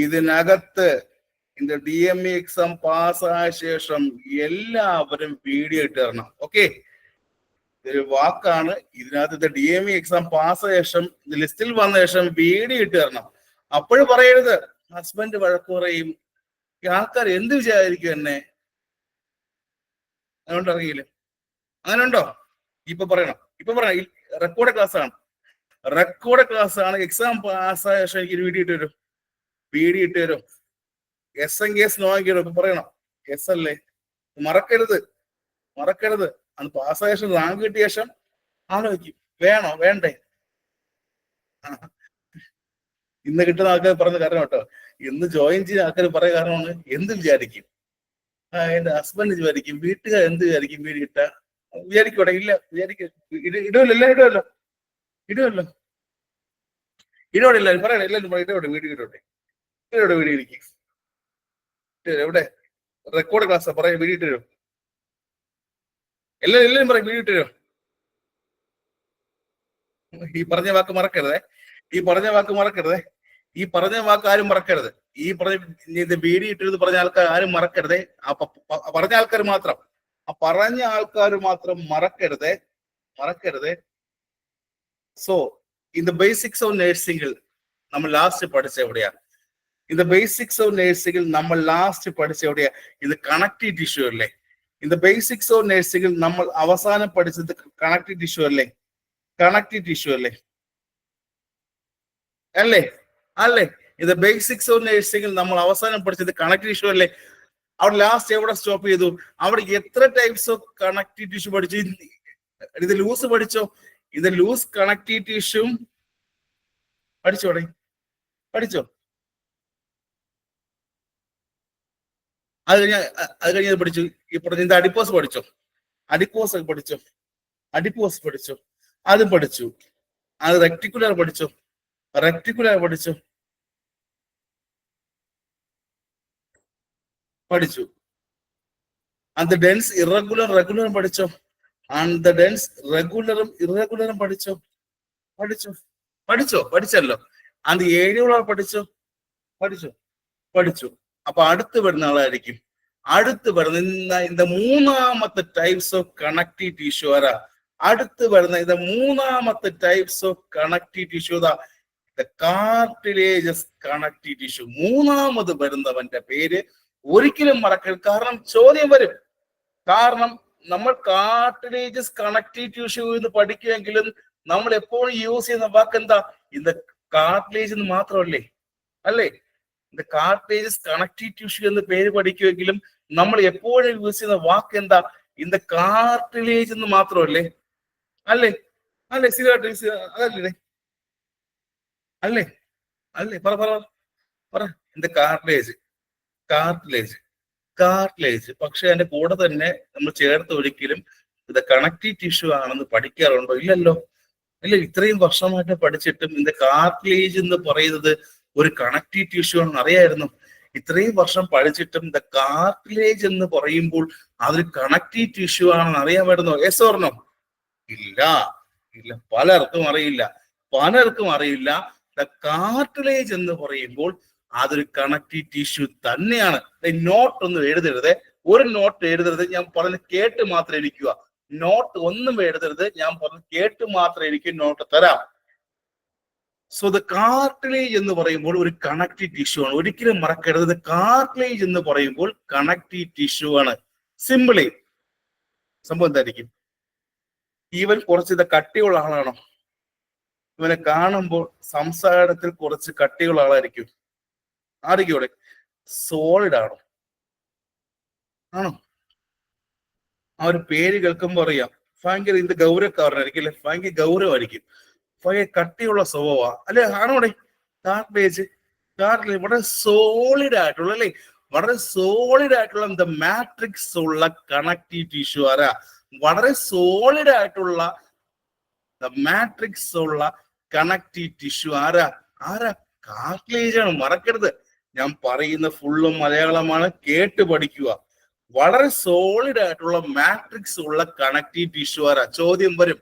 ഇതിനകത്ത് இந்த DME exam പാസ്സായ ശേഷം എല്ലാവരും വീഡിയോ ഇട്ട് തരണം. ഓക്കെ, ഇതൊരു വാക്കാണ്. ഇതിനകത്ത് DME എക്സാം പാസ്സായ ശേഷം ലിസ്റ്റിൽ വന്ന ശേഷം വീഡിയോ ഇട്ട് തരണം. അപ്പോഴും പറയരുത് ഹസ്ബൻഡ് വഴക്ക് പറയും, ആൾക്കാർ എന്ത് വിചാരിക്കും എന്നെ, അതുകൊണ്ട് അറിയില്ല. അങ്ങനെ ഉണ്ടോ? ഇപ്പൊ പറയണം. റെക്കോർഡ് ക്ലാസ് ആണ്. എക്സാം പാസ്സായ ശേഷം എനിക്ക് വീഡിയോ ഇട്ട് തരും. എസ് എൻ കേസ് നോക്കിയോ? ഇപ്പൊ പറയണം എസ് അല്ലേ, മറക്കരുത്. അന്ന് പാസ്സായ ശേഷം റാങ്ക് കിട്ടിയ ശേഷം ആലോചിക്കും വേണോ വേണ്ടേ. ഇന്ന് കിട്ടുന്ന ആൾക്കാർ പറഞ്ഞ കാരണം കേട്ടോ, ഇന്ന് ജോയിൻ ചെയ്യുന്ന ആൾക്കാർ പറയുന്ന കാരണമാണ് എന്ത് വിചാരിക്കും, എന്റെ ഹസ്ബൻഡ് വിചാരിക്കും, വീട്ടുകാർ എന്ത് വിചാരിക്കും, വീട് കിട്ടാ വിചാരിക്കൂടെ? ഇല്ല, ഇടുമല്ലോ. എല്ലാവരും പറയണേ, എല്ലാവരും വീഡിയോ വീഡിയോ ഇരിക്കും. എവിടെ റെക്കോർഡ് ക്ലാസ് പറയാം, വീഡിയോ ഇട്ട് തരും. എല്ലാവരും പറയും വീഡിയോ ഇട്ട് തരും. ഈ പറഞ്ഞ വാക്ക് മറക്കരുതേ. ഈ പറഞ്ഞ വാക്ക് ആരും മറക്കരുത്. ഈ പറഞ്ഞ വീഡിയോ ഇട്ടിരുന്ന് പറഞ്ഞ ആൾക്കാർ ആരും മറക്കരുതേ. പറഞ്ഞ ആൾക്കാർ മാത്രം മറക്കരുതേ. So in the basics of നഴ്സിംഗിൽ നമ്മൾ ലാസ്റ്റ് പഠിച്ച എവിടെയാണ്? ഇത് കണക്റ്റീവ് ടിഷ്യൂ അല്ലേ? ഇൻ ദ ബേസിക്സ് ഓഫ് നഴ്സിംഗിൽ നമ്മൾ അവസാനം പഠിച്ചത് കണക്റ്റീവ് ടിഷ്യൂ അല്ലേ? അല്ലേ? ഇത് ബേസിക്സ് ഓഫ് നഴ്സിംഗിൽ നമ്മൾ അവസാനം പഠിച്ചത് കണക്റ്റീവ് ടിഷ്യൂ അല്ലേ? അവിടെ ലാസ്റ്റ് എവിടെ സ്റ്റോപ്പ് ചെയ്തു? അവിടെ എത്ര ടൈപ്സ് ഓഫ് കണക്റ്റീവ് ടിഷ്യൂ പഠിച്ചു? ഇത് ലൂസ് പഠിച്ചോ? ഇത് ലൂസ് കണക്റ്റീവ് ടിഷ്യൂ പഠിച്ചോ? അത് കഴിഞ്ഞ് പഠിച്ചു. ഈ പറഞ്ഞ അഡിപ്പോസ് പഠിച്ചോ? അത് പഠിച്ചു. അത് റെക്ടിക്കുലർ പഠിച്ചോ? പഠിച്ചു. അത് ഡെൻസ് റെഗുലറും പഠിച്ചോ? ഡെൻസ് റെഗുലറും ഇറഗുലറും പഠിച്ചല്ലോ. അത് ഏരിയകളോ പഠിച്ചു. അപ്പൊ അടുത്ത് വരുന്ന ആളായിരിക്കും. இந்த മൂന്നാമത്തെ ടൈപ്സ് ഓഫ് കണക്റ്റീവ് ടിഷ്യൂ ആരാ? இந்த മൂന്നാമത്തെ types of connective tissue cartilages connective tissue. മൂന്നാമത് വരുന്നവന്റെ പേര് ഒരിക്കലും മറക്കരുത്. കാരണം ചോദ്യം വരും. കാരണം നമ്മൾ കാർട്ടിലേജസ് കണക്റ്റീവ് ടിഷ്യൂ എന്ന് പഠിക്കുമെങ്കിലും നമ്മൾ എപ്പോഴും യൂസ് ചെയ്യുന്ന വാക്ക് എന്താ? ഇത് കാർട്ടിലേജ് എന്ന് മാത്രമല്ലേ? അല്ലേ? ഇത് കാർട്ടിലേജസ് കണക്റ്റീവ് ടിഷ്യൂ എന്ന് പേര് പഠിക്കുമെങ്കിലും നമ്മൾ എപ്പോഴും യൂസ് ചെയ്യുന്ന വാക്ക് എന്താ? ഇത് കാർട്ടിലേജ് എന്ന് മാത്രമല്ലേ? അല്ലേ? അല്ലേ? പറ. ഇത് കാർട്ടിലേജ്. പക്ഷെ അതിന്റെ കൂടെ തന്നെ നമ്മൾ ചേർത്ത് ഒരിക്കലും ഇത് കണക്റ്റീവ് ടിഷ്യൂ ആണെന്ന് പഠിക്കാറുണ്ടോ? ഇല്ല. ഇത്രയും വർഷമായിട്ട് പഠിച്ചിട്ടും ഇത് കാർട്ടിലേജ് എന്ന് പറയുന്നത് ഒരു കണക്റ്റീവ് ടിഷ്യൂ ആണെന്ന് അറിയായിരുന്നു. ഇത്രയും വർഷം പഠിച്ചിട്ടും ദ കാർട്ടിലേജ് എന്ന് പറയുമ്പോൾ അതൊരു കണക്റ്റീവ് ടിഷ്യൂ ആണെന്ന് അറിയാമായിരുന്നോ? Yes or no? ഇല്ല. പലർക്കും അറിയില്ല. ദ കാർട്ടിലേജ് എന്ന് പറയുമ്പോൾ അതൊരു കണക്റ്റീവ് ടിഷ്യൂ തന്നെയാണ്. നോട്ട് ഒന്നും എഴുതരുത്. ഒരു നോട്ട് എഴുതരുത്. ഞാൻ പറഞ്ഞ് കേട്ട് മാത്രം ഇരിക്കുക. നോട്ട് ഒന്നും എഴുതരുത്. ഞാൻ പറഞ്ഞ് കേട്ട് മാത്രം എനിക്ക് നോട്ട് തരാം. സോ ദ കാർട്ടിലേജ് എന്ന് പറയുമ്പോൾ ഒരു കണക്റ്റീവ് ടിഷ്യൂ ആണ്. ഒരിക്കലും മറക്കരുത്. കാർട്ടിലേജ് എന്ന് പറയുമ്പോൾ കണക്റ്റീവ് ടിഷ്യൂ ആണ്. സിമ്പിളി സംഭവം എന്തായിരിക്കും? ഇവൻ കുറച്ച് കട്ടിയുള്ള ആളാണോ? ഇവനെ കാണുമ്പോൾ സംസാരത്തിൽ കുറച്ച് കട്ടിയുള്ള ആളായിരിക്കും. ആയിരിക്കും സോളിഡ് ആണോ? ആ ഒരു പേര് കേൾക്കുമ്പോൾ അറിയാം ഭയങ്കര ഇത് ഗൗരവക്കാരനായിരിക്കും അല്ലെ? ഭയങ്കര ഗൗരവമായിരിക്കും. ഭയങ്കര കട്ടിയുള്ള സ്വഭാവ അല്ലെ? ആണോടെ? കാർട്ടിലേജ് വളരെ സോളിഡ് ആയിട്ടുള്ള അല്ലെ? വളരെ സോളിഡ് ആയിട്ടുള്ള എന്താ മാട്രിക്സ് ഉള്ള കണക്റ്റീവ് ടിഷ്യൂ ആരാ? വളരെ സോളിഡ് ആയിട്ടുള്ള മാട്രിക്സ് ഉള്ള കണക്റ്റീവ് ടിഷ്യൂ ആരാ? കാർട്ടിലേജ് ആണ്. മറക്കരുത്. ഞാൻ പറയുന്ന ഫുള്ളും മലയാളമാണ്. കേട്ട് പഠിക്കുക. വളരെ സോളിഡ് ആയിട്ടുള്ള മാട്രിക്സ് ഉള്ള കണക്റ്റീവ് ടിഷ്യൂ ആരാ? ചോദ്യം വരും.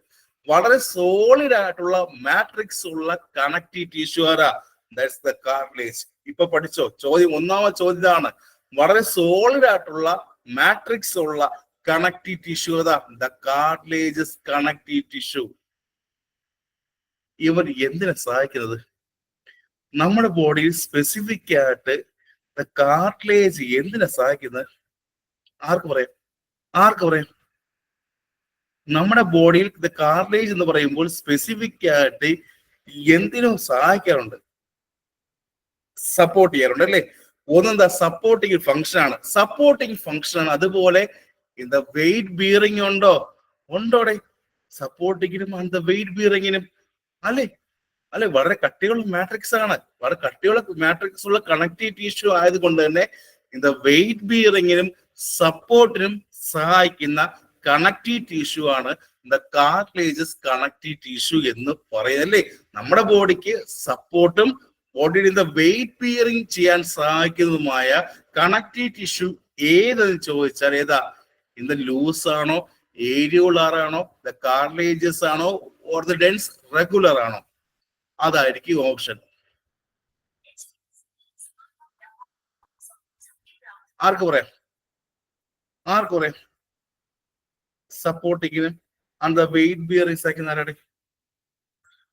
വളരെ സോളിഡ് ആയിട്ടുള്ള മാട്രിക്സ് ഉള്ള കണക്റ്റീവ് ടിഷ്യൂ ആരാ? That's the cartilage. ഇപ്പൊ പഠിച്ചോ? ചോദ്യം, ഒന്നാമത്തെ ചോദ്യം ഇതാണ്. വളരെ സോളിഡ് ആയിട്ടുള്ള മാട്രിക്സ് ഉള്ള കണക്റ്റീവ് ടിഷ്യൂ ഏതാ? The cartilages connective tissue. ഇവർ എന്തിനാ സഹായിക്കുന്നത്? നമ്മുടെ ബോഡിയിൽ സ്പെസിഫിക് ആയിട്ട് ദ കാർട്ടിലേജ് എന്തിനാ സഹായിക്കുന്നത്? ആർക്ക് പറയാം? ആർക്ക് പറയാം? നമ്മുടെ ബോഡിയിൽ ദ കാർട്ടിലേജ് എന്ന് പറയുമ്പോൾ സ്പെസിഫിക് ആയിട്ട് എന്തിനും സഹായിക്കാറുണ്ട്, സപ്പോർട്ട് ചെയ്യാറുണ്ട് അല്ലേ? ഒന്നെന്താ? സപ്പോർട്ടിങ് ഫംഗ്ഷൻ ആണ്. സപ്പോർട്ടിങ് ഫംഗ്ഷൻ ആണ്. അതുപോലെ എന്താ വെയിറ്റ് ബിയറിംഗ് ഉണ്ടോ? ഉണ്ടോടെ? സപ്പോർട്ടിങ്ങിനും ആൻഡ് വെയിറ്റ് ബിയറിങ്ങിനും അല്ലെ? അല്ലെ, വളരെ കട്ടിയുള്ള മാട്രിക്സ് ആണ്. വളരെ കട്ടിയുള്ള മാട്രിക്സ് ഉള്ള കണക്റ്റീവ് ടിഷ്യൂ ആയതുകൊണ്ട് തന്നെ എന്താ വെയിറ്റ് ബിയറിങ്ങിനും സപ്പോർട്ടിനും സഹായിക്കുന്ന കണക്റ്റീവ് ടിഷ്യൂ ആണ് ദ കാർട്ടിലേജസ് കണക്റ്റീവ് ടിഷ്യൂ എന്ന് പറയുന്നത് അല്ലേ? നമ്മുടെ ബോഡിക്ക് സപ്പോർട്ടും ബോഡിയുടെ വെയിറ്റ് ബിയറിംഗ് ചെയ്യാൻ സഹായിക്കുന്നതുമായ കണക്റ്റീവ് ടിഷ്യൂ ഏതെന്ന് ചോദിച്ചാൽ ഏതാ? ഇത് ലൂസ് ആണോ, ഏരിയോളാർ ആണോ, ദ കാർട്ടിലേജസ് ആണോ, ഓർ ദ ഡെൻസ് റെഗുലർ ആണോ? അതായിരിക്കും ഓപ്ഷൻ. ആർക്ക് പറയാം? ആർക്ക് പറയാം? സപ്പോർട്ടിങ്ങിനും ആൻഡ് വെയിറ്റ് ബിയറിംഗ് സഹായിക്കുന്ന ആരാടെ?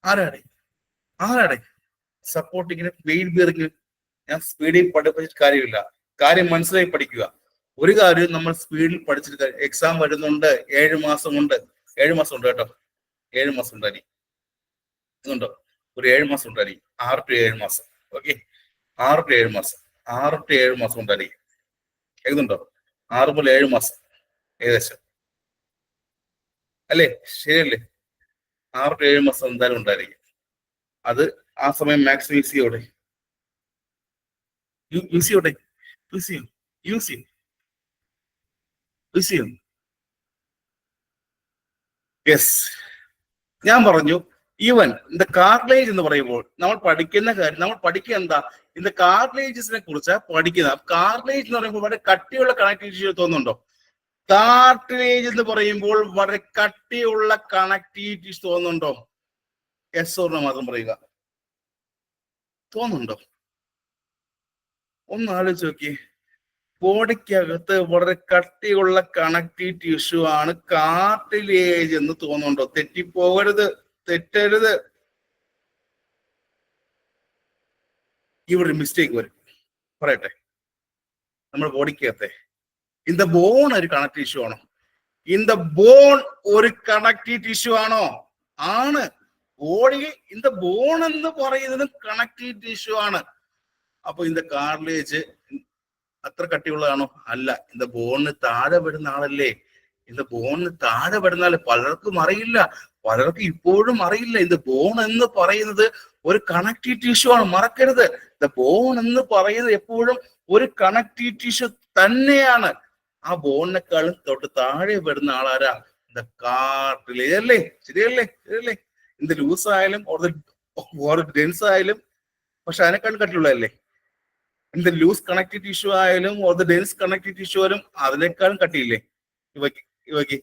ആരാടെ? ആരാടെ? സപ്പോർട്ടിങ്ങിനും വെയിറ്റ് ബിയറിംഗിനും ഞാൻ സ്പീഡിൽ പഠിപ്പിച്ചിട്ട് കാര്യമില്ല. കാര്യം മനസ്സിലായി പഠിക്കുക. ഒരു കാര്യം നമ്മൾ സ്പീഡിൽ പഠിച്ചിട്ട്, എക്സാം വരുന്നുണ്ട്, 7 മാസം ഉണ്ട്. 7 മാസം ഉണ്ട് കേട്ടോ. 7 മാസം ഉണ്ടായി ഇതുണ്ടോ? ഒരു 7 മാസം ഉണ്ടായി. 6 to 7 മാസം. ഓക്കെ, 6 to 7 മാസം. 6 to 7 മാസം ഉണ്ടായി. കേൾക്കുന്നുണ്ടോ? 6 മുതൽ 7 മാസം ഏകദേശം അല്ലേ? ശരിയല്ലേ? 6 to 7 മാസം എന്തായാലും ഉണ്ടായിരിക്കും. അത് ആ സമയം മാക്സിമം യൂസ് ചെയ്യോടെ, യൂസ് ചെയ്യോടെ, യൂസ് ചെയ്യും, യൂസ് ചെയ്യും, യൂസ് ചെയ്യും. യെസ്, ഞാൻ പറഞ്ഞു ഈവൻ ഇൻ ദ കാർട്ടിലേജ് എന്ന് പറയുമ്പോൾ നമ്മൾ പഠിക്കുന്ന കാര്യം, നമ്മൾ പഠിക്കുക എന്താ? ഇൻ ദ കാർട്ടിലേജസിനെ കുറിച്ച് പഠിക്കുന്നത്. കാർട്ടിലേജ് എന്ന് പറയുമ്പോൾ വളരെ കട്ടിയുള്ള കണക്റ്റീവ് ടിഷ്യൂ തോന്നുന്നുണ്ടോ? കാർട്ടിലേജ് എന്ന് പറയുമ്പോൾ വളരെ കട്ടിയുള്ള കണക്റ്റീവ് ടിഷ്യൂ തോന്നുന്നുണ്ടോ? യെസ് ഓർ നോ മാത്രം പറയുക. തോന്നുന്നുണ്ടോ? ഒന്ന് ആലോചിച്ച് നോക്കിയേ. ബോഡിക്കകത്ത് വളരെ കട്ടിയുള്ള കണക്റ്റീവ് ടിഷ്യൂ ആണ് കാർട്ടിലേജ് എന്ന് തോന്നുന്നുണ്ടോ? തെറ്റിപ്പോകരുത്, തെറ്റരുത്. ഇവിടെ ഒരു മിസ്റ്റേക്ക് വരും. പറയട്ടെ, നമ്മുടെ ബോഡിക്കകത്തെ ഇൻ ദ ബോൺ ഒരു കണക്റ്റീവ് ടിഷ്യൂ ആണോ? ഇൻ ദ ബോൺ ഒരു കണക്റ്റീവ് ടിഷ്യൂ ആണോ? ആണ്. ബോഡിയിൽ ഇൻ ദ ബോൺ എന്ന് പറയുന്നത് കണക്റ്റീവ് ടിഷ്യൂ ആണ്. അപ്പൊ ഇൻ ദ കാർട്ടിലേജ് അത്ര കട്ടിയുള്ളതാണോ? അല്ല. ഇൻ ദ ബോണിന് താഴെ വരുന്ന ആളല്ലേ? ഇൻ ദ ബോണിന് താഴെ വരുന്ന ആള് പലർക്കും അറിയില്ല, പലർക്കും ഇപ്പോഴും അറിയില്ല. ഇൻ ദ ബോൺ എന്ന് പറയുന്നത് ഒരു കണക്റ്റീവ് ടിഷ്യൂ ആണ്, മറക്കരുത്. ദ ബോൺ എന്ന് പറയുന്നത് എപ്പോഴും ഒരു കണക്റ്റീവ് ടിഷ്യൂ തന്നെയാണ്. ആ ബോണിനെക്കാളും തൊട്ട് താഴെ വരുന്ന ആളാരാ? ദ കാർട്ടിലേജ് അല്ലേ? ശരിയല്ലേ? ശരിയല്ലേ? ഇൻ ദ ലൂസ് ആയാലും ഓർ ഡെൻസ് ആയാലും, പക്ഷെ അതിനേക്കാളും കട്ടിയുള്ളതല്ലേ? In the loose connective tissue ആയാലും or the dense connective tissue ആയാലും അതിനേക്കാളും കട്ടിയില്ലേ ഇവയ്ക്ക്?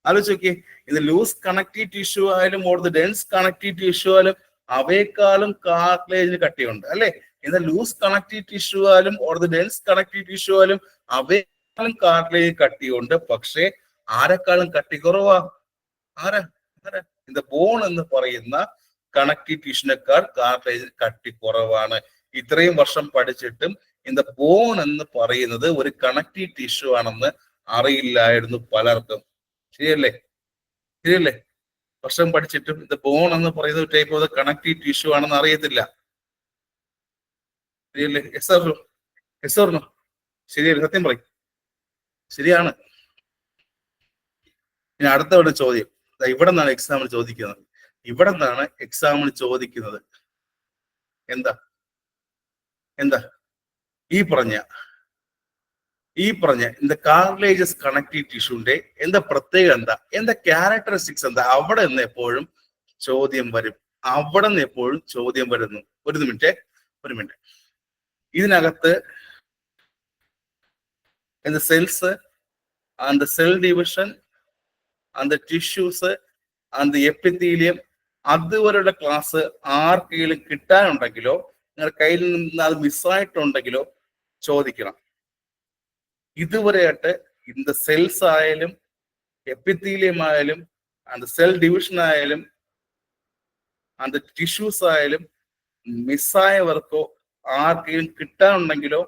ആലോചിച്ച് നോക്കിയേ. In the loose connective tissue ആയാലും or the dense connective tissue ആയാലും അവയെക്കാളും കാർട്ടിലേജിന് കട്ടിയുണ്ട് അല്ലെ? In the loose connective tissue ആയാലും or the dense connective tissue ആയാലും അവയെക്കാളും കാർട്ടിലേജ് കട്ടിയുണ്ട്. പക്ഷെ ആരെക്കാളും കട്ടി കുറവാ? ആരാ? ഇൻ ദ ബോൺ എന്ന് പറയുന്ന കണക്റ്റീവ് ടിഷ്യൂനേക്കാൾ കാർട്ടിലേജ് കട്ടി കുറവാണ്. ഇത്രയും വർഷം പഠിച്ചിട്ടും ഇൻ ദ ബോൺ എന്ന് പറയുന്നത് ഒരു കണക്റ്റീവ് ടിഷ്യൂ ആണെന്ന് അറിയില്ലായിരുന്നു പലർക്കും. ശരിയല്ലേ? ശരിയല്ലേ? വർഷം പഠിച്ചിട്ടും ഇത് ബോൺ എന്ന് പറയുന്ന ഒരു ടൈപ്പ് ഓഫ് കണക്റ്റീവ് ടിഷ്യൂ ആണെന്ന് അറിയത്തില്ല. ശരിയല്ലേ? Yes or no? ശരിയല്ലേ? സത്യം പറയും. ശരിയാണ്. ഇനി അടുത്ത ചോദ്യം ഇവിടെ നിന്നാണ് എക്സാമിന് ചോദിക്കുന്നത്. ഇവിടെ നിന്നാണ് എക്സാമിന് ചോദിക്കുന്നത്. എന്താ ഈ പറഞ്ഞ இந்த കാർട്ടിലേജസ് കണക്റ്റീവ് ടിഷ്യൂന്റെ എന്താ പ്രത്യേകത, എന്താ ക്യാരക്ടറിസ്റ്റിക്സ് എന്താ? അവിടെ നിന്ന് എപ്പോഴും ചോദ്യം വരും. ഒരു മിനിറ്റ്. ഇതിനകത്ത് cells and cell division and tissues and epithelium അതുവരെയുള്ള ക്ലാസ് ആർക്കെങ്കിലും കിട്ടാനുണ്ടെങ്കിലോ നിങ്ങളുടെ കയ്യിൽ നിന്ന് അത് മിസ്സായിട്ടുണ്ടെങ്കിലോ ചോദിക്കണം. ഇതുവരെയായിട്ട് இந்த സെൽസ് ആയാലും എപ്പിത്തീലിയം ആയാലും அந்த സെൽ ഡിവിഷൻ ആയാലും அந்த ടിഷ്യൂസ് ആയാലും മിസ്സായവർക്കോ ആർക്കെങ്കിലും കിട്ടാനുണ്ടെങ്കിലോ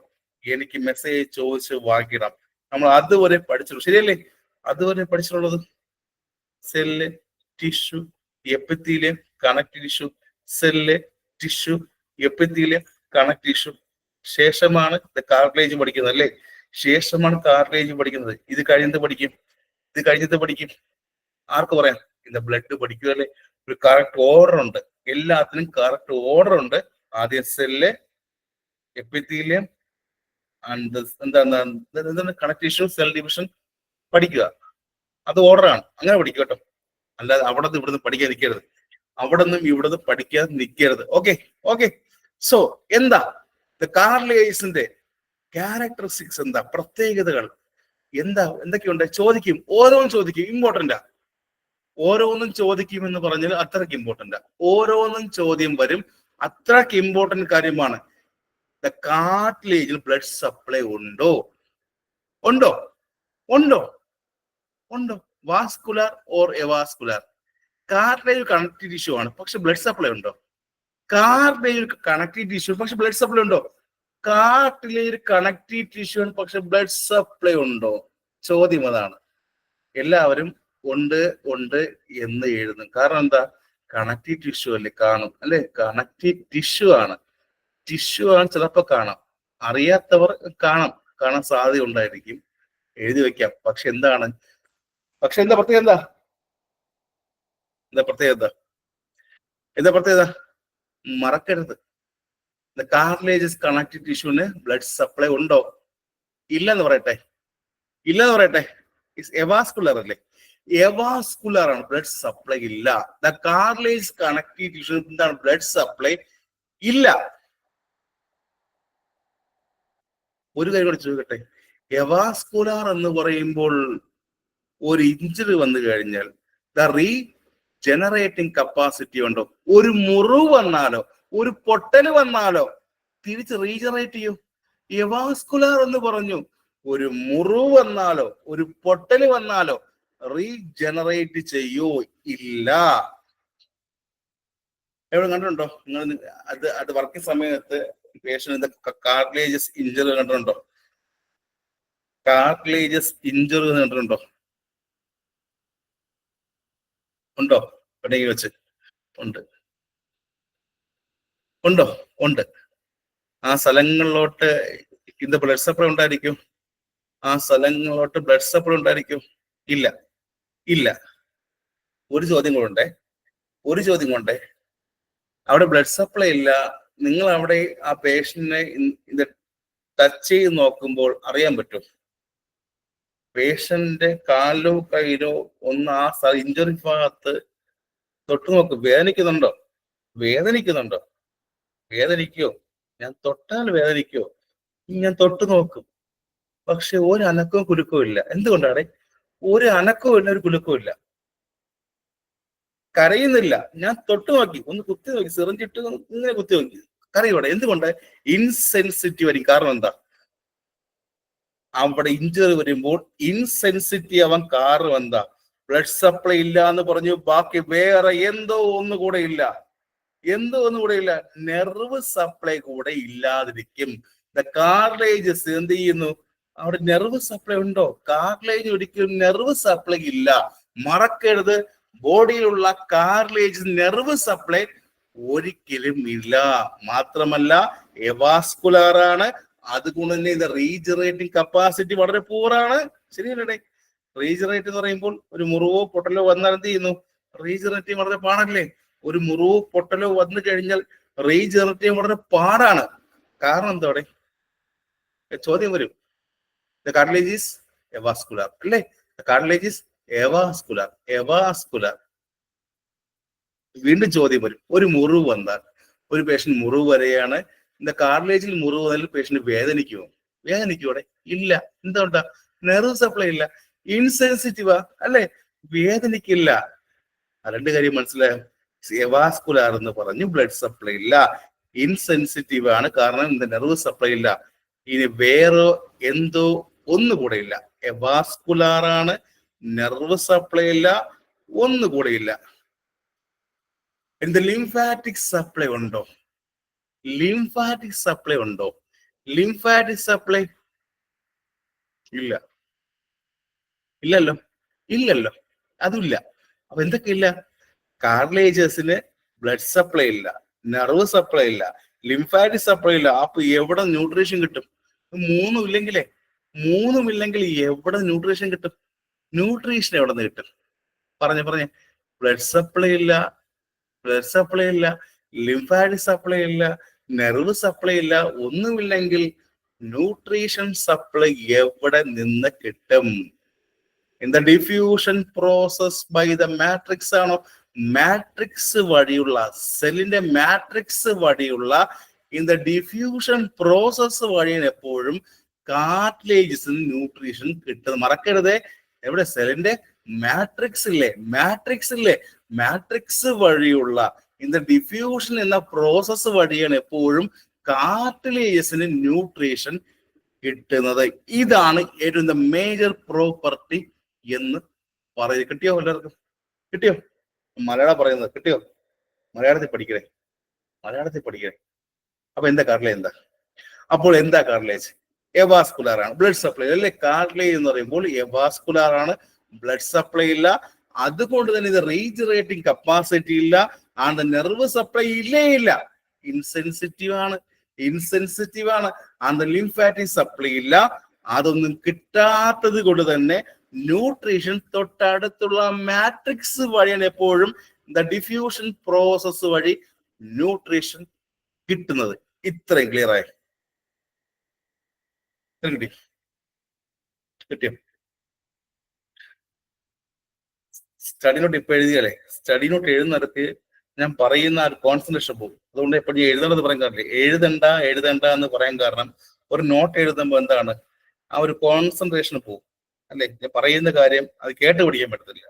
എനിക്ക് മെസ്സേജ് ചോദിച്ച് വാങ്ങിക്കണം. നമ്മൾ അതുവരെ പഠിച്ചുള്ളൂ, ശരിയല്ലേ? അതുവരെ പഠിച്ചിട്ടുള്ളത് cell, tissue, epithelium, connective tissue, cell, tissue, epithelium, connective tissue. ശേഷമാണ് കാർട്ടിലേജ് പഠിക്കുന്നത്, അല്ലേ? ശേഷമാണ് കാർട്ടിലേജ് പഠിക്കുന്നത്. ഇത് കഴിഞ്ഞത് പഠിക്കും. ആർക്ക് പറയാം? ഇത് ബ്ലഡ് പഠിക്കുക, അല്ലേ? ഒരു കറക്റ്റ് ഓർഡർ ഉണ്ട്, എല്ലാത്തിനും കറക്റ്റ് ഓർഡർ ഉണ്ട്. ആദ്യം സെല്ല്, എപ്പിത്തീലിയം, എന്താണ് കണക്റ്റീവ് ടിഷ്യൂ, സെൽ ഡിവിഷൻ പഠിക്കുക. അത് ഓർഡറാണ്, അങ്ങനെ പഠിക്കുക കേട്ടോ. അല്ലാതെ അവിടെ നിന്ന് ഇവിടുന്ന് പഠിക്കാൻ നിൽക്കരുത്, അവിടെ നിന്നും ഇവിടുന്ന് പഠിക്കാൻ നിൽക്കരുത്. ഓക്കെ. സോ എന്താ കാർട്ടിലേജിന്റെ ക്യാരക്ടറിസ്റ്റിക്സ്, എന്താ പ്രത്യേകതകൾ, എന്തൊക്കെയുണ്ട്? ചോദിക്കും, ഓരോന്നും ചോദിക്കും. ഇമ്പോർട്ടന്റാ, ഓരോന്നും ചോദിക്കും എന്ന് പറഞ്ഞാൽ അത്രയ്ക്ക് ഇമ്പോർട്ടന്റാ. ഓരോന്നും ചോദ്യം വരും, അത്രയ്ക്ക് ഇമ്പോർട്ടന്റ് കാര്യമാണ്. കാർട്ടിലേജിൽ ബ്ലഡ് സപ്ലൈ ഉണ്ടോ? Vascular or avascular? Cartilage connective tissue ആണ്, പക്ഷെ ബ്ലഡ് സപ്ലൈ ഉണ്ടോ? കാർട്ടിലേജ് കണക്റ്റീവ് ടിഷ്യൂ പക്ഷെ ബ്ലഡ് സപ്ലൈ ഉണ്ടോ? കാർട്ടിലേജ് കണക്റ്റീവ് ടിഷ്യൂ ആണ്, പക്ഷെ ബ്ലഡ് സപ്ലൈ ഉണ്ടോ? ചോദ്യം അതാണ്. എല്ലാവരും ഉണ്ട് എന്ന് എഴുതും. കാരണം എന്താ? കണക്റ്റീവ് ടിഷ്യൂ അല്ലേ, കാണും അല്ലെ? കണക്റ്റീവ് ടിഷ്യൂ ആണ്, ചിലപ്പോ കാണാം. അറിയാത്തവർ കാണാൻ സാധ്യത ഉണ്ടായിരിക്കും, എഴുതി വെക്കാം. പക്ഷെ എന്താ പ്രത്യേകത? എന്താ പ്രത്യേകത? മറക്കരുത്. കാർട്ടിലേജസ് കണക്റ്റീവ് ടിഷ്യൂന് ബ്ലഡ് സപ്ലൈ ഉണ്ടോ? ഇല്ലെന്ന് പറയട്ടെ. എവാസ്കുലർ അല്ലേ? എവാസ്കുലർ ആണ്, ബ്ലഡ് സപ്ലൈ ഇല്ല. കാർട്ടിലേജ് കണക്റ്റീവ് ടിഷ്യൂ എന്താണ്? ബ്ലഡ് സപ്ലൈ ഇല്ല. ഒരു കാര്യം കൂടി ചോദിക്കട്ടെ, എവാസ്കുലർ എന്ന് പറയുമ്പോൾ ഒരു ഇഞ്ചുറി വന്നു കഴിഞ്ഞാൽ റീജനറേറ്റിംഗ് കപ്പാസിറ്റി ഉണ്ടോ? ഒരു മുറിവ് വന്നാലോ, ഒരു പൊട്ടല് വന്നാലോ തിരിച്ച് റീജനറേറ്റ് ചെയ്യൂ. എവാസ്കുലർ എന്ന് പറഞ്ഞു, ഒരു മുറിവ് വന്നാലോ, ഒരു പൊട്ടല് വന്നാലോ റീജനറേറ്റ് ചെയ്യോ? ഇല്ല. എവിടെ കണ്ടിട്ടുണ്ടോ നിങ്ങൾ? അത് വർക്കിംഗ് സമയത്ത് പേഷ്യന്റ് കാർട്ടിലേജസ് ഇഞ്ചറി കണ്ടിട്ടുണ്ടോ? ഉണ്ടോ? എവിടെയെങ്കിലും വെച്ച് ഉണ്ട്. ആ സ്ഥലങ്ങളിലോട്ട് ബ്ലഡ് സപ്ലൈ ഉണ്ടായിരിക്കും. ഇല്ല. ഒരു ചോദ്യം കൊണ്ടേ, അവിടെ ബ്ലഡ് സപ്ലൈ ഇല്ല. നിങ്ങൾ അവിടെ ആ പേഷ്യന്റിനെ ടച്ച് ചെയ്ത് നോക്കുമ്പോൾ അറിയാൻ പറ്റും. പേഷ്യന്റെ കാലിലോ കയ്യിലോ ഒന്ന് ആ ഇഞ്ചുറി ഭാഗത്ത് തൊട്ട് നോക്കും. വേദനിക്കോ? ഞാൻ തൊട്ടാൽ വേദനിക്കോ? ഞാൻ തൊട്ട് നോക്കും, പക്ഷെ ഒരു അനക്കവും കുലുക്കവും ഇല്ല. എന്തുകൊണ്ടാണ്? ഒരു അനക്കവും ഇല്ല, ഒരു കുലുക്കവും ഇല്ല, കരയുന്നില്ല. ഞാൻ തൊട്ട് നോക്കി, ഒന്ന് കുത്തി നോക്കി, സിറിഞ്ചിട്ട് ഇങ്ങനെ കുത്തി നോക്കി, കരയോടെ. എന്തുകൊണ്ട്? ഇൻസെൻസിറ്റീവ് ആയിരിക്കും. കാരണം എന്താ? അവിടെ ഇഞ്ചുറി വരുമ്പോൾ ഇൻസെൻസിറ്റീവ് ആവാൻ കാരണം എന്താ? ബ്ലഡ് സപ്ലൈ ഇല്ല എന്ന് പറഞ്ഞു, ബാക്കി വേറെ എന്തോ ഒന്നുകൂടെ ഇല്ല. നെർവ് സപ്ലൈ കൂടെ ഇല്ലാതിരിക്കും. കാർട്ടിലേജസ് എന്ത് ചെയ്യുന്നു? അവിടെ നെർവ് സപ്ലൈ ഉണ്ടോ? കാർട്ടിലേജ് ഒരിക്കലും നെർവ് സപ്ലൈ ഇല്ല. മറക്കരുത്, ബോഡിയിലുള്ള കാർട്ടിലേജ് നെർവ് സപ്ലൈ ഒരിക്കലും ഇല്ല. മാത്രമല്ല എവാസ്കുലർ ആണ്. അതുകൊണ്ട് തന്നെ ഇത് റീജനറേറ്റിംഗ് കപ്പാസിറ്റി വളരെ പൂറാണ്. ശരിയല്ലേ? റീജനറേറ്റ് എന്ന് പറയുമ്പോൾ ഒരു മുറിവോ പൊട്ടലോ വന്നാൽ എന്ത് ചെയ്യുന്നു? റീജനറേറ്റ് വളരെ പാടല്ലേ? ഒരു മുറിവോ പൊട്ടലോ വന്നു കഴിഞ്ഞാൽ റീജനറേറ്റ് വളരെ പാടാണ്. കാരണം എന്താ? അവിടെ ചോദ്യം വരും, കാർട്ടിലേജ് ഈസ് എവാസ്കുലർ അല്ലേ? Cartilage is avascular. വീണ്ടും ചോദ്യം വരും, ഒരു മുറിവ് വന്നാൽ, ഒരു പേഷ്യന്റ് മുറിവ് വരെയാണ്, കാർട്ടിലേജിൽ മുറിവ് വന്നാൽ പേഷ്യന്റ് വേദനിക്കുമോ? അവിടെ ഇല്ല. എന്തുകൊണ്ടാ? നെർവ് സപ്ലൈ ഇല്ല, ഇൻസെൻസിറ്റീവാ അല്ലെ? വേദനിക്കില്ല. രണ്ട് കാര്യം മനസ്സിലായോ? എവാസ്കുലർ എന്ന് പറഞ്ഞു, ബ്ലഡ് സപ്ലൈ ഇല്ല. ഇൻസെൻസിറ്റീവ് ആണ്, കാരണം ഇതിന്റെ നെർവ് സപ്ലൈ ഇല്ല. ഇനി വേറെ എന്തോ ഒന്നുകൂടെ ഇല്ല, വാസ്കുലാർ ആണ്, നെർവ് സപ്ലൈ ഇല്ല, ഒന്നുകൂടെ ഇല്ല. എന്ത് ലിംഫാറ്റിക് സപ്ലൈ ഉണ്ടോ? ലിംഫാറ്റിക് സപ്ലൈ ഉണ്ടോ? ലിംഫാറ്റിക് സപ്ലൈ ഇല്ല, ഇല്ലല്ലോ, ഇല്ലല്ലോ, അതുമില്ല. അപ്പൊ എന്തൊക്കെയില്ല? കാർലേജസിന് ബ്ലഡ് സപ്ലൈ ഇല്ല, നെർവ് സപ്ലൈ ഇല്ല, ലിംഫാറ്റിക് സപ്ലൈ ഇല്ല. അപ്പൊ എവിടെ ന്യൂട്രീഷൻ കിട്ടും? മൂന്നുമില്ലെങ്കിൽ എവിടെ ന്യൂട്രീഷൻ കിട്ടും? ന്യൂട്രീഷൻ എവിടെ നിന്ന് കിട്ടും? പറഞ്ഞേ. ബ്ലഡ് സപ്ലൈ ഇല്ല, ലിംഫാറ്റിക് സപ്ലൈ ഇല്ല, നെർവ് സപ്ലൈ ഇല്ല, ഒന്നുമില്ലെങ്കിൽ ന്യൂട്രീഷൻ സപ്ലൈ എവിടെ നിന്ന് കിട്ടും? In the diffusion process by the matrix ആണോ? മാട്രിക്സ് വഴിയുള്ള, സെല്ലിന്റെ മാട്രിക്സ് വഴിയുള്ള ഇൻ ദ ഡിഫ്യൂഷൻ പ്രോസസ് വഴിയാണ് എപ്പോഴും കാർട്ടിലേജസിന് ന്യൂട്രീഷൻ കിട്ടുന്നത്. മറക്കരുതേ, എവിടെ? സെല്ലിന്റെ മാട്രിക്സ് ഇല്ലേ? മാട്രിക്സ് വഴിയുള്ള ഇൻ ദ ഡിഫ്യൂഷൻ എന്ന പ്രോസസ് വഴിയാണ് എപ്പോഴും കാർട്ടിലേജസിന് ന്യൂട്രീഷൻ കിട്ടുന്നത്. ഇതാണ് ഏറ്റവും മേജർ പ്രോപ്പർട്ടി എന്ന് പറയുന്നത്. കിട്ടിയോ? എല്ലാവർക്കും കിട്ടിയോ? മലയാളം പറയുന്നത് കിട്ടിയോ? മലയാളത്തിൽ പഠിക്കണേ. അപ്പൊ എന്താ കാർട്ടിലേജ്? അപ്പോൾ എന്താ കാർട്ടിലേജ്? എവാസ്കുലാർ ആണ്, ബ്ലഡ് സപ്ലൈ അല്ലേ? കാർട്ടിലേജ് എന്ന് പറയുമ്പോൾ എവാസ്കുലാർ ആണ്, ബ്ലഡ് സപ്ലൈ ഇല്ല, അതുകൊണ്ട് തന്നെ ഇത് റീജനറേറ്റിംഗ് കപ്പാസിറ്റി ഇല്ല, ആൻഡ് നെർവ് സപ്ലൈ ഇല്ല, ഇൻസെൻസിറ്റീവ് ആണ്, ആൻഡ് ലിംഫാറ്റിക് സപ്ലൈ ഇല്ല. അതൊന്നും കിട്ടാത്തത് കൊണ്ട് തന്നെ ന്യൂട്രീഷൻ തൊട്ടടുത്തുള്ള മാട്രിക്സ് വഴിയാണ് എപ്പോഴും ദ ഡിഫ്യൂഷൻ പ്രോസസ് വഴി ന്യൂട്രീഷൻ കിട്ടുന്നത്. ഇത്രയും ക്ലിയർ ആയി? കിട്ടിയോ? സ്റ്റഡി നോട്ട് ഇപ്പൊ എഴുതിയാലേ, സ്റ്റഡി നോട്ട് എഴുതുന്നിടത്ത് ഞാൻ പറയുന്ന ആ ഒരു കോൺസെൻട്രേഷൻ പോകും. അതുകൊണ്ട് എപ്പോഴും എഴുതണമെന്ന് പറയാൻ കാരണമില്ല, എഴുതണ്ട എന്ന് പറയാൻ കാരണം ഒരു നോട്ട് എഴുതുമ്പോൾ എന്താണ്, ആ ഒരു കോൺസെൻട്രേഷൻ പോകും അല്ലെ? ഞാൻ പറയുന്ന കാര്യം അത് കേട്ട് പിടിക്കാൻ പറ്റത്തില്ല.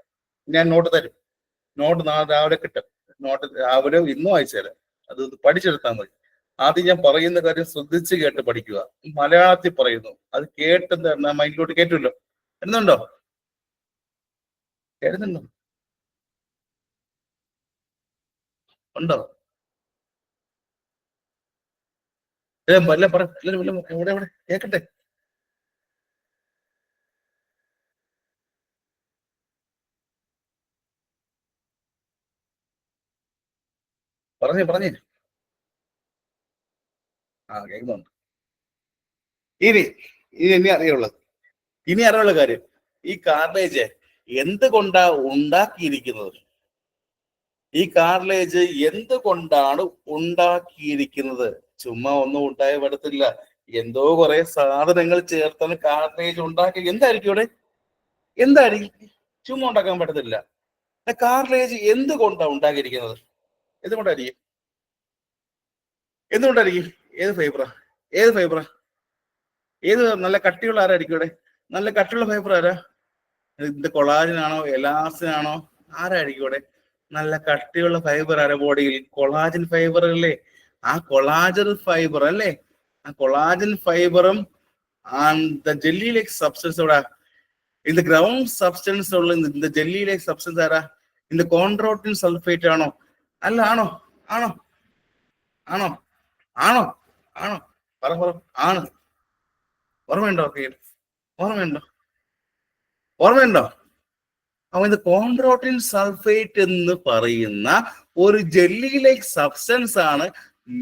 ഞാൻ നോട്ട് തരും, നോട്ട് നാളെ രാവിലെ കിട്ടും, നോട്ട് രാവിലെ ഇന്നും അയച്ചുതരാം, അത് പഠിച്ചെടുത്താൽ മതി. ആദ്യം ഞാൻ പറയുന്ന കാര്യം ശ്രദ്ധിച്ച് കേട്ട് പഠിക്കുക. മലയാളത്തിൽ പറയുന്നു, അത് കേട്ട് മൈൻഡിലോട്ട് കേട്ടുമല്ലോ. എഴുതുന്നുണ്ടോ? ഉണ്ടോ? വല്ല പറ, എവിടെ കേക്കട്ടെ. പറഞ്ഞേ. ആ, കേൾക്കുന്നുണ്ട്. ഇനി അറിയുള്ള കാര്യം, ഈ കാർട്ടിലേജ് എന്തുകൊണ്ടാ ഉണ്ടാക്കിയിരിക്കുന്നത്? ചുമ്മാ ഒന്നും ഉണ്ടായ പറ്റത്തില്ല, എന്തോ കുറെ സാധനങ്ങൾ ചേർത്താണ് കാർട്ടിലേജ് ഉണ്ടാക്കി. എന്തായിരിക്കും? ചുമ്മാ ഉണ്ടാക്കാൻ പറ്റത്തില്ല. കാർട്ടിലേജ് എന്തുകൊണ്ടാണ് ഉണ്ടാക്കിയിരിക്കുന്നത്? എന്തുകൊണ്ടായിരിക്കും? ഏത് ഫൈബറാ? ഏത് നല്ല കട്ടിയുള്ള ആരായിരിക്കും ഇവിടെ? നല്ല കട്ടിയുള്ള ഫൈബർ ആരാ? ഇത് കൊളാജിനാണോ, എലാസ്റ്റിനാണോ? ആരായിരിക്കും ഇവിടെ? നല്ല കട്ടിയുള്ള ഫൈബർ ആരാ ബോഡിയിൽ? കൊളാജിൻ ഫൈബർ അല്ലേ? ആ കൊളാജൻ ഫൈബർ അല്ലേ? ആ കൊളാജൻ ഫൈബറും ദ ജെല്ലി ലൈക്ക് സബ്സ്റ്റൻസ് ഇവിടെ, ഇൻ ദ ഗ്രൗണ്ട് സബ്സ്റ്റൻസ് ഉള്ള in the jelly like substance ആരാ? ഇൻ ദ കോൺട്രോട്ടിൻ സൾഫേറ്റ് ആണോ? അല്ല, ആണോ? പറ ആണ്. ഓർമ്മയുണ്ടോ? അപ്പൊ ഇത് കോൺട്രോട്ടിൻ സൾഫേറ്റ് എന്ന് പറയുന്ന ഒരു ജെല്ലി ലൈക്ക് സബ്സ്റ്റൻസ് ആണ്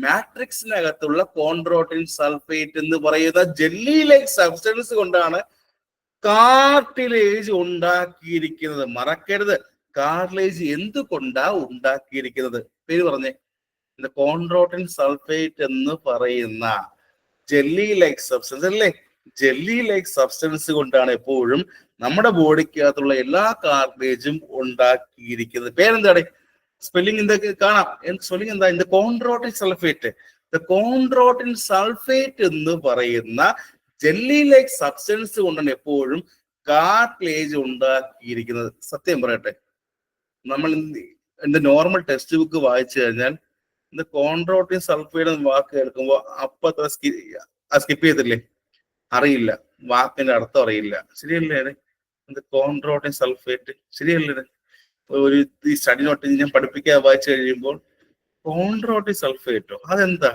മാട്രിക്സിനകത്തുള്ള കോൺട്രോട്ടിൻ സൾഫേറ്റ് എന്ന് പറയുന്ന ജെല്ലി ലൈക്ക് സബ്സ്റ്റൻസ് കൊണ്ടാണ് കാർട്ടിലേജ് ഉണ്ടാക്കിയിരിക്കുന്നത്. മറക്കരുത്, കാർട്ടിലേജ് എന്തുകൊണ്ടാ ഉണ്ടാക്കിയിരിക്കുന്നത്? പേര് പറഞ്ഞേ. കോൺട്രോട്ടിൻ സൾഫേറ്റ് എന്ന് പറയുന്ന ജെല്ലി ലൈക്ക് സബ്സ്റ്റൻസ് അല്ലേ? ജെല്ലി ലൈക്ക് സബ്സ്റ്റൻസ് കൊണ്ടാണ് എപ്പോഴും നമ്മുടെ ബോഡിക്കകത്തുള്ള എല്ലാ കാർട്ടിലേജും ഉണ്ടാക്കിയിരിക്കുന്നത്. പേരെന്താണ്? സ്പെല്ലിംഗ് എന്തൊക്കെ കാണാം? സ്പെല്ലിംഗ് എന്താ? ഇത് കോൺട്രോട്ടിൻ സൾഫേറ്റ്. കോൺട്രോട്ടിൻ സൾഫേറ്റ് എന്ന് പറയുന്ന ജെല്ലി ലൈക്ക് സബ്സ്റ്റൻസ് കൊണ്ടാണ് എപ്പോഴും കാർട്ടിലേജ് ഉണ്ടാക്കിയിരിക്കുന്നത്. സത്യം പറയട്ടെ, നമ്മൾ നോർമൽ ടെക്സ്റ്റ് ബുക്ക് വായിച്ചു കഴിഞ്ഞാൽ ഇത് കോൺട്രോട്ടിൻ സൾഫൈഡ് എന്ന വാക്ക് കേൾക്കുമ്പോൾ അപ്പൊ സ്കിപ്പ് ചെയ്തില്ലേ? അറിയില്ല, വാക്കിന്റെ അർത്ഥം അറിയില്ല. ശരിയല്ലേ? ഇത് കോൺട്രോട്ടിൻ സൾഫേറ്റ്, ശരിയല്ലേ? ഒരു ഈ സ്റ്റഡി നോട്ട് ഞാൻ പഠിപ്പിക്കാൻ വായിച്ചു കഴിയുമ്പോൾ കോൺട്രോട്ടിൻ സൾഫേറ്റോ, അതെന്താ,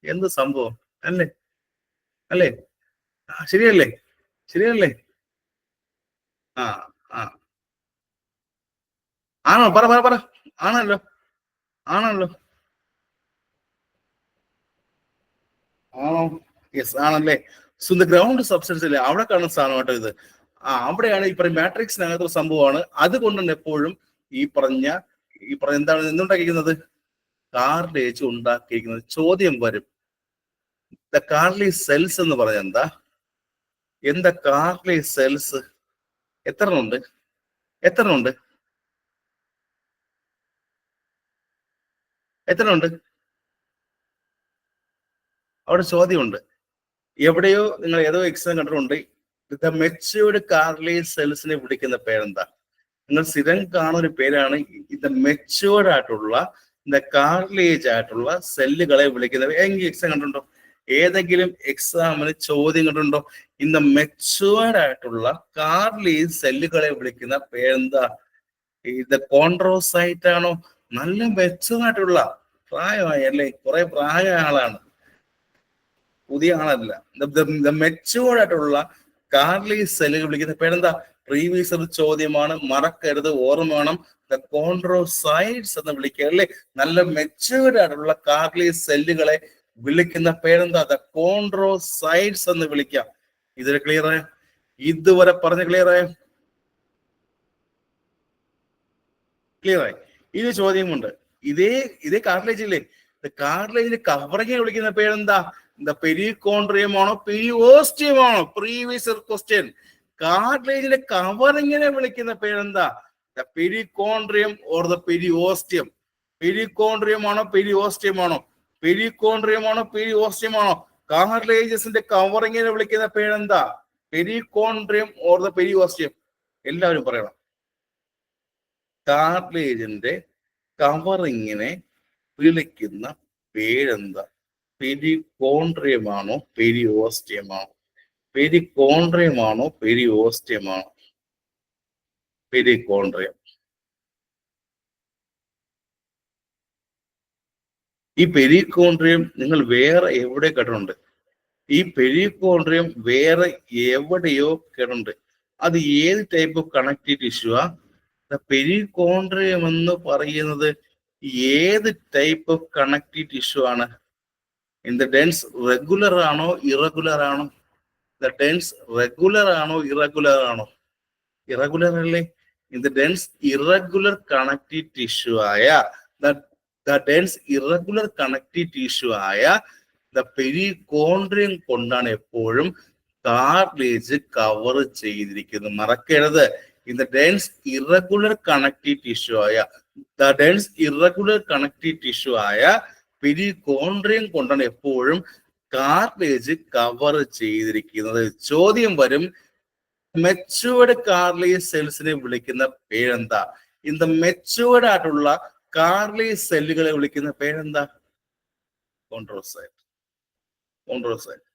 എന്ത് സംഭവം? അല്ലേ അല്ലേ? ശരിയല്ലേ? ശരിയല്ലേ? ആ ആ ആണോ? പറ പറ പറ. ആണല്ലോ, ആണല്ലോ, ആണോ? യെസ്, ആണല്ലേ? സോ ദ ഗ്രൗണ്ട് സബ്സ്റ്റൻസ് അല്ലേ, അവിടെ കാണുന്ന സാധനം കേട്ടോ ഇത്. അവിടെയാണ് ഈ പറഞ്ഞ മാട്രിക്സിനകത്തൊരു സംഭവമാണ്. അതുകൊണ്ട് തന്നെ എപ്പോഴും ഈ പറഞ്ഞ എന്താണ് എന്തുണ്ടാക്കിയിരിക്കുന്നത്? കാർലേജ് ഉണ്ടാക്കിയിരിക്കുന്നത്. ചോദ്യം വരും, ദ കാർലി സെൽസ് എന്ന് പറഞ്ഞ എന്താ? എന്താ കാർലി സെൽസ്? എത്ര ഉണ്ട്? എത്ര ഉണ്ട്? എത്ര ഉണ്ട്? അവിടെ ചോദ്യമുണ്ട്. എവിടെയോ നിങ്ങൾ ഏതോ എക്സാം കണ്ടിട്ടുണ്ട്, ദ മെച്യൂർഡ് കാർലി സെൽസിനെ വിളിക്കുന്ന പേരെന്താ? നിങ്ങൾ സ്ഥിരം കാണുന്ന ഒരു പേരാണ് ഇത്. മെച്യൂർഡ് ആയിട്ടുള്ള കാർലേജ് ആയിട്ടുള്ള സെല്ലുകളെ വിളിക്കുന്നത്. ഏതെങ്കിലും എക്സാം കണ്ടിട്ടുണ്ടോ? ഏതെങ്കിലും എക്സാമിന് ചോദ്യം കണ്ടിട്ടുണ്ടോ? ഇന്ന മെച്യൂർഡ് ആയിട്ടുള്ള കാർലേജ് സെല്ലുകളെ വിളിക്കുന്ന പേരെന്താ? ഇത് കോൺട്രോസൈറ്റ് ആണോ? നല്ല മെച്യൂർഡ് ആയിട്ടുള്ള, പ്രായമായി അല്ലേ, കുറെ പ്രായമായ ആളാണ്, പുതിയ ആളല്ല. മെച്യൂർഡ് ആയിട്ടുള്ള കാർലി സെല്ലുകൾ വിളിക്കുന്ന പേരെന്താ? പ്രീവിയസ് ഒരു ചോദ്യമാണ്, മറക്കരുത്, ഓർമ്മ വേണം. ദ കോൺട്രോസൈറ്റ്സ് എന്ന് വിളിക്കുക അല്ലേ. നല്ല മെച്യൂർഡ് ആയിട്ടുള്ള കാർലി സെല്ലുകളെ വിളിക്കുന്ന പേരെന്താ? ദ കോൺട്രോസൈറ്റ്സ് എന്ന് വിളിക്കാം. ഇതൊരു ക്ലിയർ ആയോ? ഇതുവരെ പറഞ്ഞ ക്ലിയർ ആയോ? ക്ലിയർ ആയി? ഇനി ചോദ്യമുണ്ട്. ഇതേ കാർലേജ് ഇല്ലേ, കാർലേജിന്റെ കവറിങ്ങിനെ വിളിക്കുന്ന പേരെന്താ? ദ പെരികോൺട്രിയം ആണോ പെരിയോസ്റ്റിയം ആണോ? Previous question. കാർലേജിന്റെ കവറിങ്ങിനെ വിളിക്കുന്ന പേരെന്താ? The perichondrium or the periosteum? Perichondrium ആണോ പെരിയോസ്റ്റിയം ആണോ? പെരികോൺട്രിയം ആണോ പെരിയോസ്റ്റിയം ആണോ? കാർലേജസിന്റെ കവറിങ്ങിനെ വിളിക്കുന്ന പേരെന്താ? പെരികോൺട്രിയം ഓർ ദ പെരിയോസ്റ്റിയം? എല്ലാവരും പറയണം. കാർലേജിന്റെ കവറിങ്ങിനെ വിളിക്കുന്ന പേരെന്താ? പെരികോൺട്രിയമാണോ പെരിയോസ്റ്റിയമാണോ? പെരികോൺട്രിയമാണോ പെരിയോസ്റ്റിയമാണോ? പെരികോൺട്രിയം. ഈ പെരികോൺട്രിയം നിങ്ങൾ വേറെ എവിടെ കേട്ടിട്ടുണ്ട്? ഈ പെരികോൺട്രിയം വേറെ എവിടെയോ കേട്ടിട്ടുണ്ട്. അത് ഏത് ടൈപ്പ് ഓഫ് കണക്റ്റീവ് ടിഷ്യൂ ആ? പെരികോൺട്രിയം എന്ന് പറയുന്നത് ഏത് ടൈപ്പ് ഓഫ് കണക്റ്റീവ് ടിഷ്യൂ ആണ്? ഇൻ ദ ഡെൻസ് റെഗുലർ ആണോ ഇറഗുലർ ആണോ? ദ ഡെൻസ് റെഗുലർ ആണോ ഇറഗുലർ ആണോ? ഇറഗുലർ അല്ലേ? In the dense irregular connective tissue ആയ the dense irregular connective tissue ആയ ദ പെരികോൺട്രിയം കൊണ്ടാണ് എപ്പോഴും കാർലേജ് കവർ ചെയ്തിരിക്കുന്നത്. മറക്കരുത്. In the dense irregular connective tissue ആയ the dense irregular connective tissue ആയ പെരികോൺട്രിയം കൊണ്ടാണ് എപ്പോഴും കാർലേജ് കവർ ചെയ്തിരിക്കുന്നത്. ചോദ്യം വരും, മെച്യൂർഡ് കാർലേജ് സെൽസിനെ വിളിക്കുന്ന പേരെന്താ? ഇൻ ദ മെച്യൂർഡ് ആയിട്ടുള്ള കാർലേജ് സെല്ലുകളെ വിളിക്കുന്ന പേരെന്താ? കോൺട്രോസൈറ്റ്. കോൺട്രോസൈറ്റ്.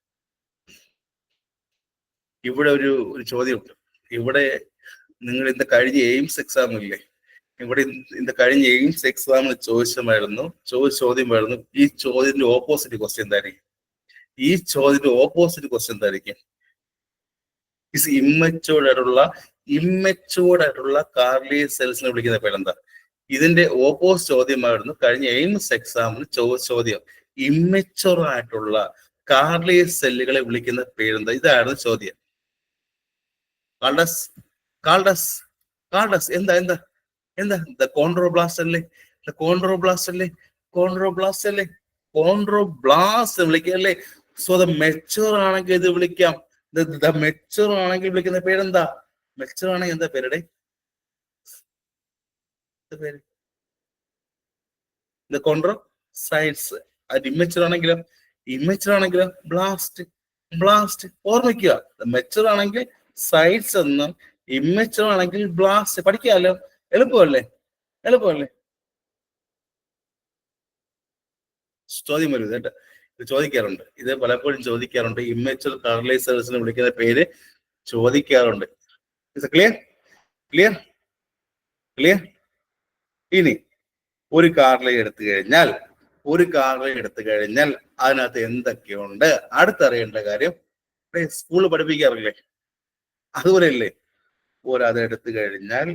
ഇവിടെ ഒരു ചോദ്യമുണ്ട്. ഇവിടെ നിങ്ങൾ ഇന്ന് കഴിഞ്ഞ എയിംസ് എക്സാം ഇല്ലേ, ഇവിടെ ഇന്ന് കഴിഞ്ഞ എയിംസ് എക്സാമിന് ചോദ്യമായിരുന്നു, ഈ ചോദ്യത്തിന്റെ ഓപ്പോസിറ്റ് ക്വസ്റ്റ്യൻ എന്തായിരിക്കും? ഈ ചോദ്യത്തിന്റെ ഓപ്പോസിറ്റ് ക്വസ്റ്റ്യൻ എന്തായിരിക്കും? ഇമ്മച്ചുവേർഡ് ആയിട്ടുള്ള കാർലേജ് സെൽസിനെ വിളിക്കുന്ന പേരെന്താ? ഇതിന്റെ ഓപ്പോസിറ്റ് ചോദ്യമായിരുന്നു കഴിഞ്ഞ എയിംസ് എക്സാമിന് ചോദ്യം. ഇമ്മച്ചുവർ ആയിട്ടുള്ള കാർലേജ് സെല്ലുകളെ വിളിക്കുന്ന പേരെന്താ? ഇതായിരുന്നു ചോദ്യം. കാൾഡസ് എന്താ എന്താ എന്താ? ദ കോൺട്രോബ്ലാസ്റ്റ് അല്ലേ? കോൺട്രോബ്ലാസ്റ്റ് വിളിക്കല്ലേ? സോ ദ മെച്ചുവർ ആണെങ്കിൽ ഇത് വിളിക്കാം. മെച്ചുവർ ആണെങ്കിൽ വിളിക്കുന്ന പേരെന്താ? മെച്ചുവർ ആണെങ്കിൽ എന്താ പേരുടെ പേര്? The chondrocytes. അത് ഇമ്മച്ചുവർ ആണെങ്കിലോ ബ്ലാസ്റ്റ്. ഓർമ്മിക്കുക, മെച്ചുവർ ആണെങ്കിൽ സൈറ്റ്സ് എന്നും ഇമ്മച്ചുവർ ആണെങ്കിൽ ബ്ലാസ്റ്റ്. പഠിക്കാമല്ലോ, എളുപ്പമല്ലേ? ചോദ്യം വരും കേട്ടോ, ഇത് ചോദിക്കാറുണ്ട്, ഇത് പലപ്പോഴും ചോദിക്കാറുണ്ട്. ഇമ്മച്ചുവർ കാർലേജ് സർവീസിനെ വിളിക്കുന്ന പേര് ചോദിക്കാറുണ്ട്. Clear clear clear. ഇനി ഒരു കാർലേജ് എടുത്തു കഴിഞ്ഞാൽ അതിനകത്ത് എന്തൊക്കെയുണ്ട് അടുത്തറിയേണ്ട കാര്യം. സ്കൂളിൽ പഠിപ്പിക്കാറില്ലേ, അതുപോലെ അല്ലേ? അത് എടുത്തു കഴിഞ്ഞാൽ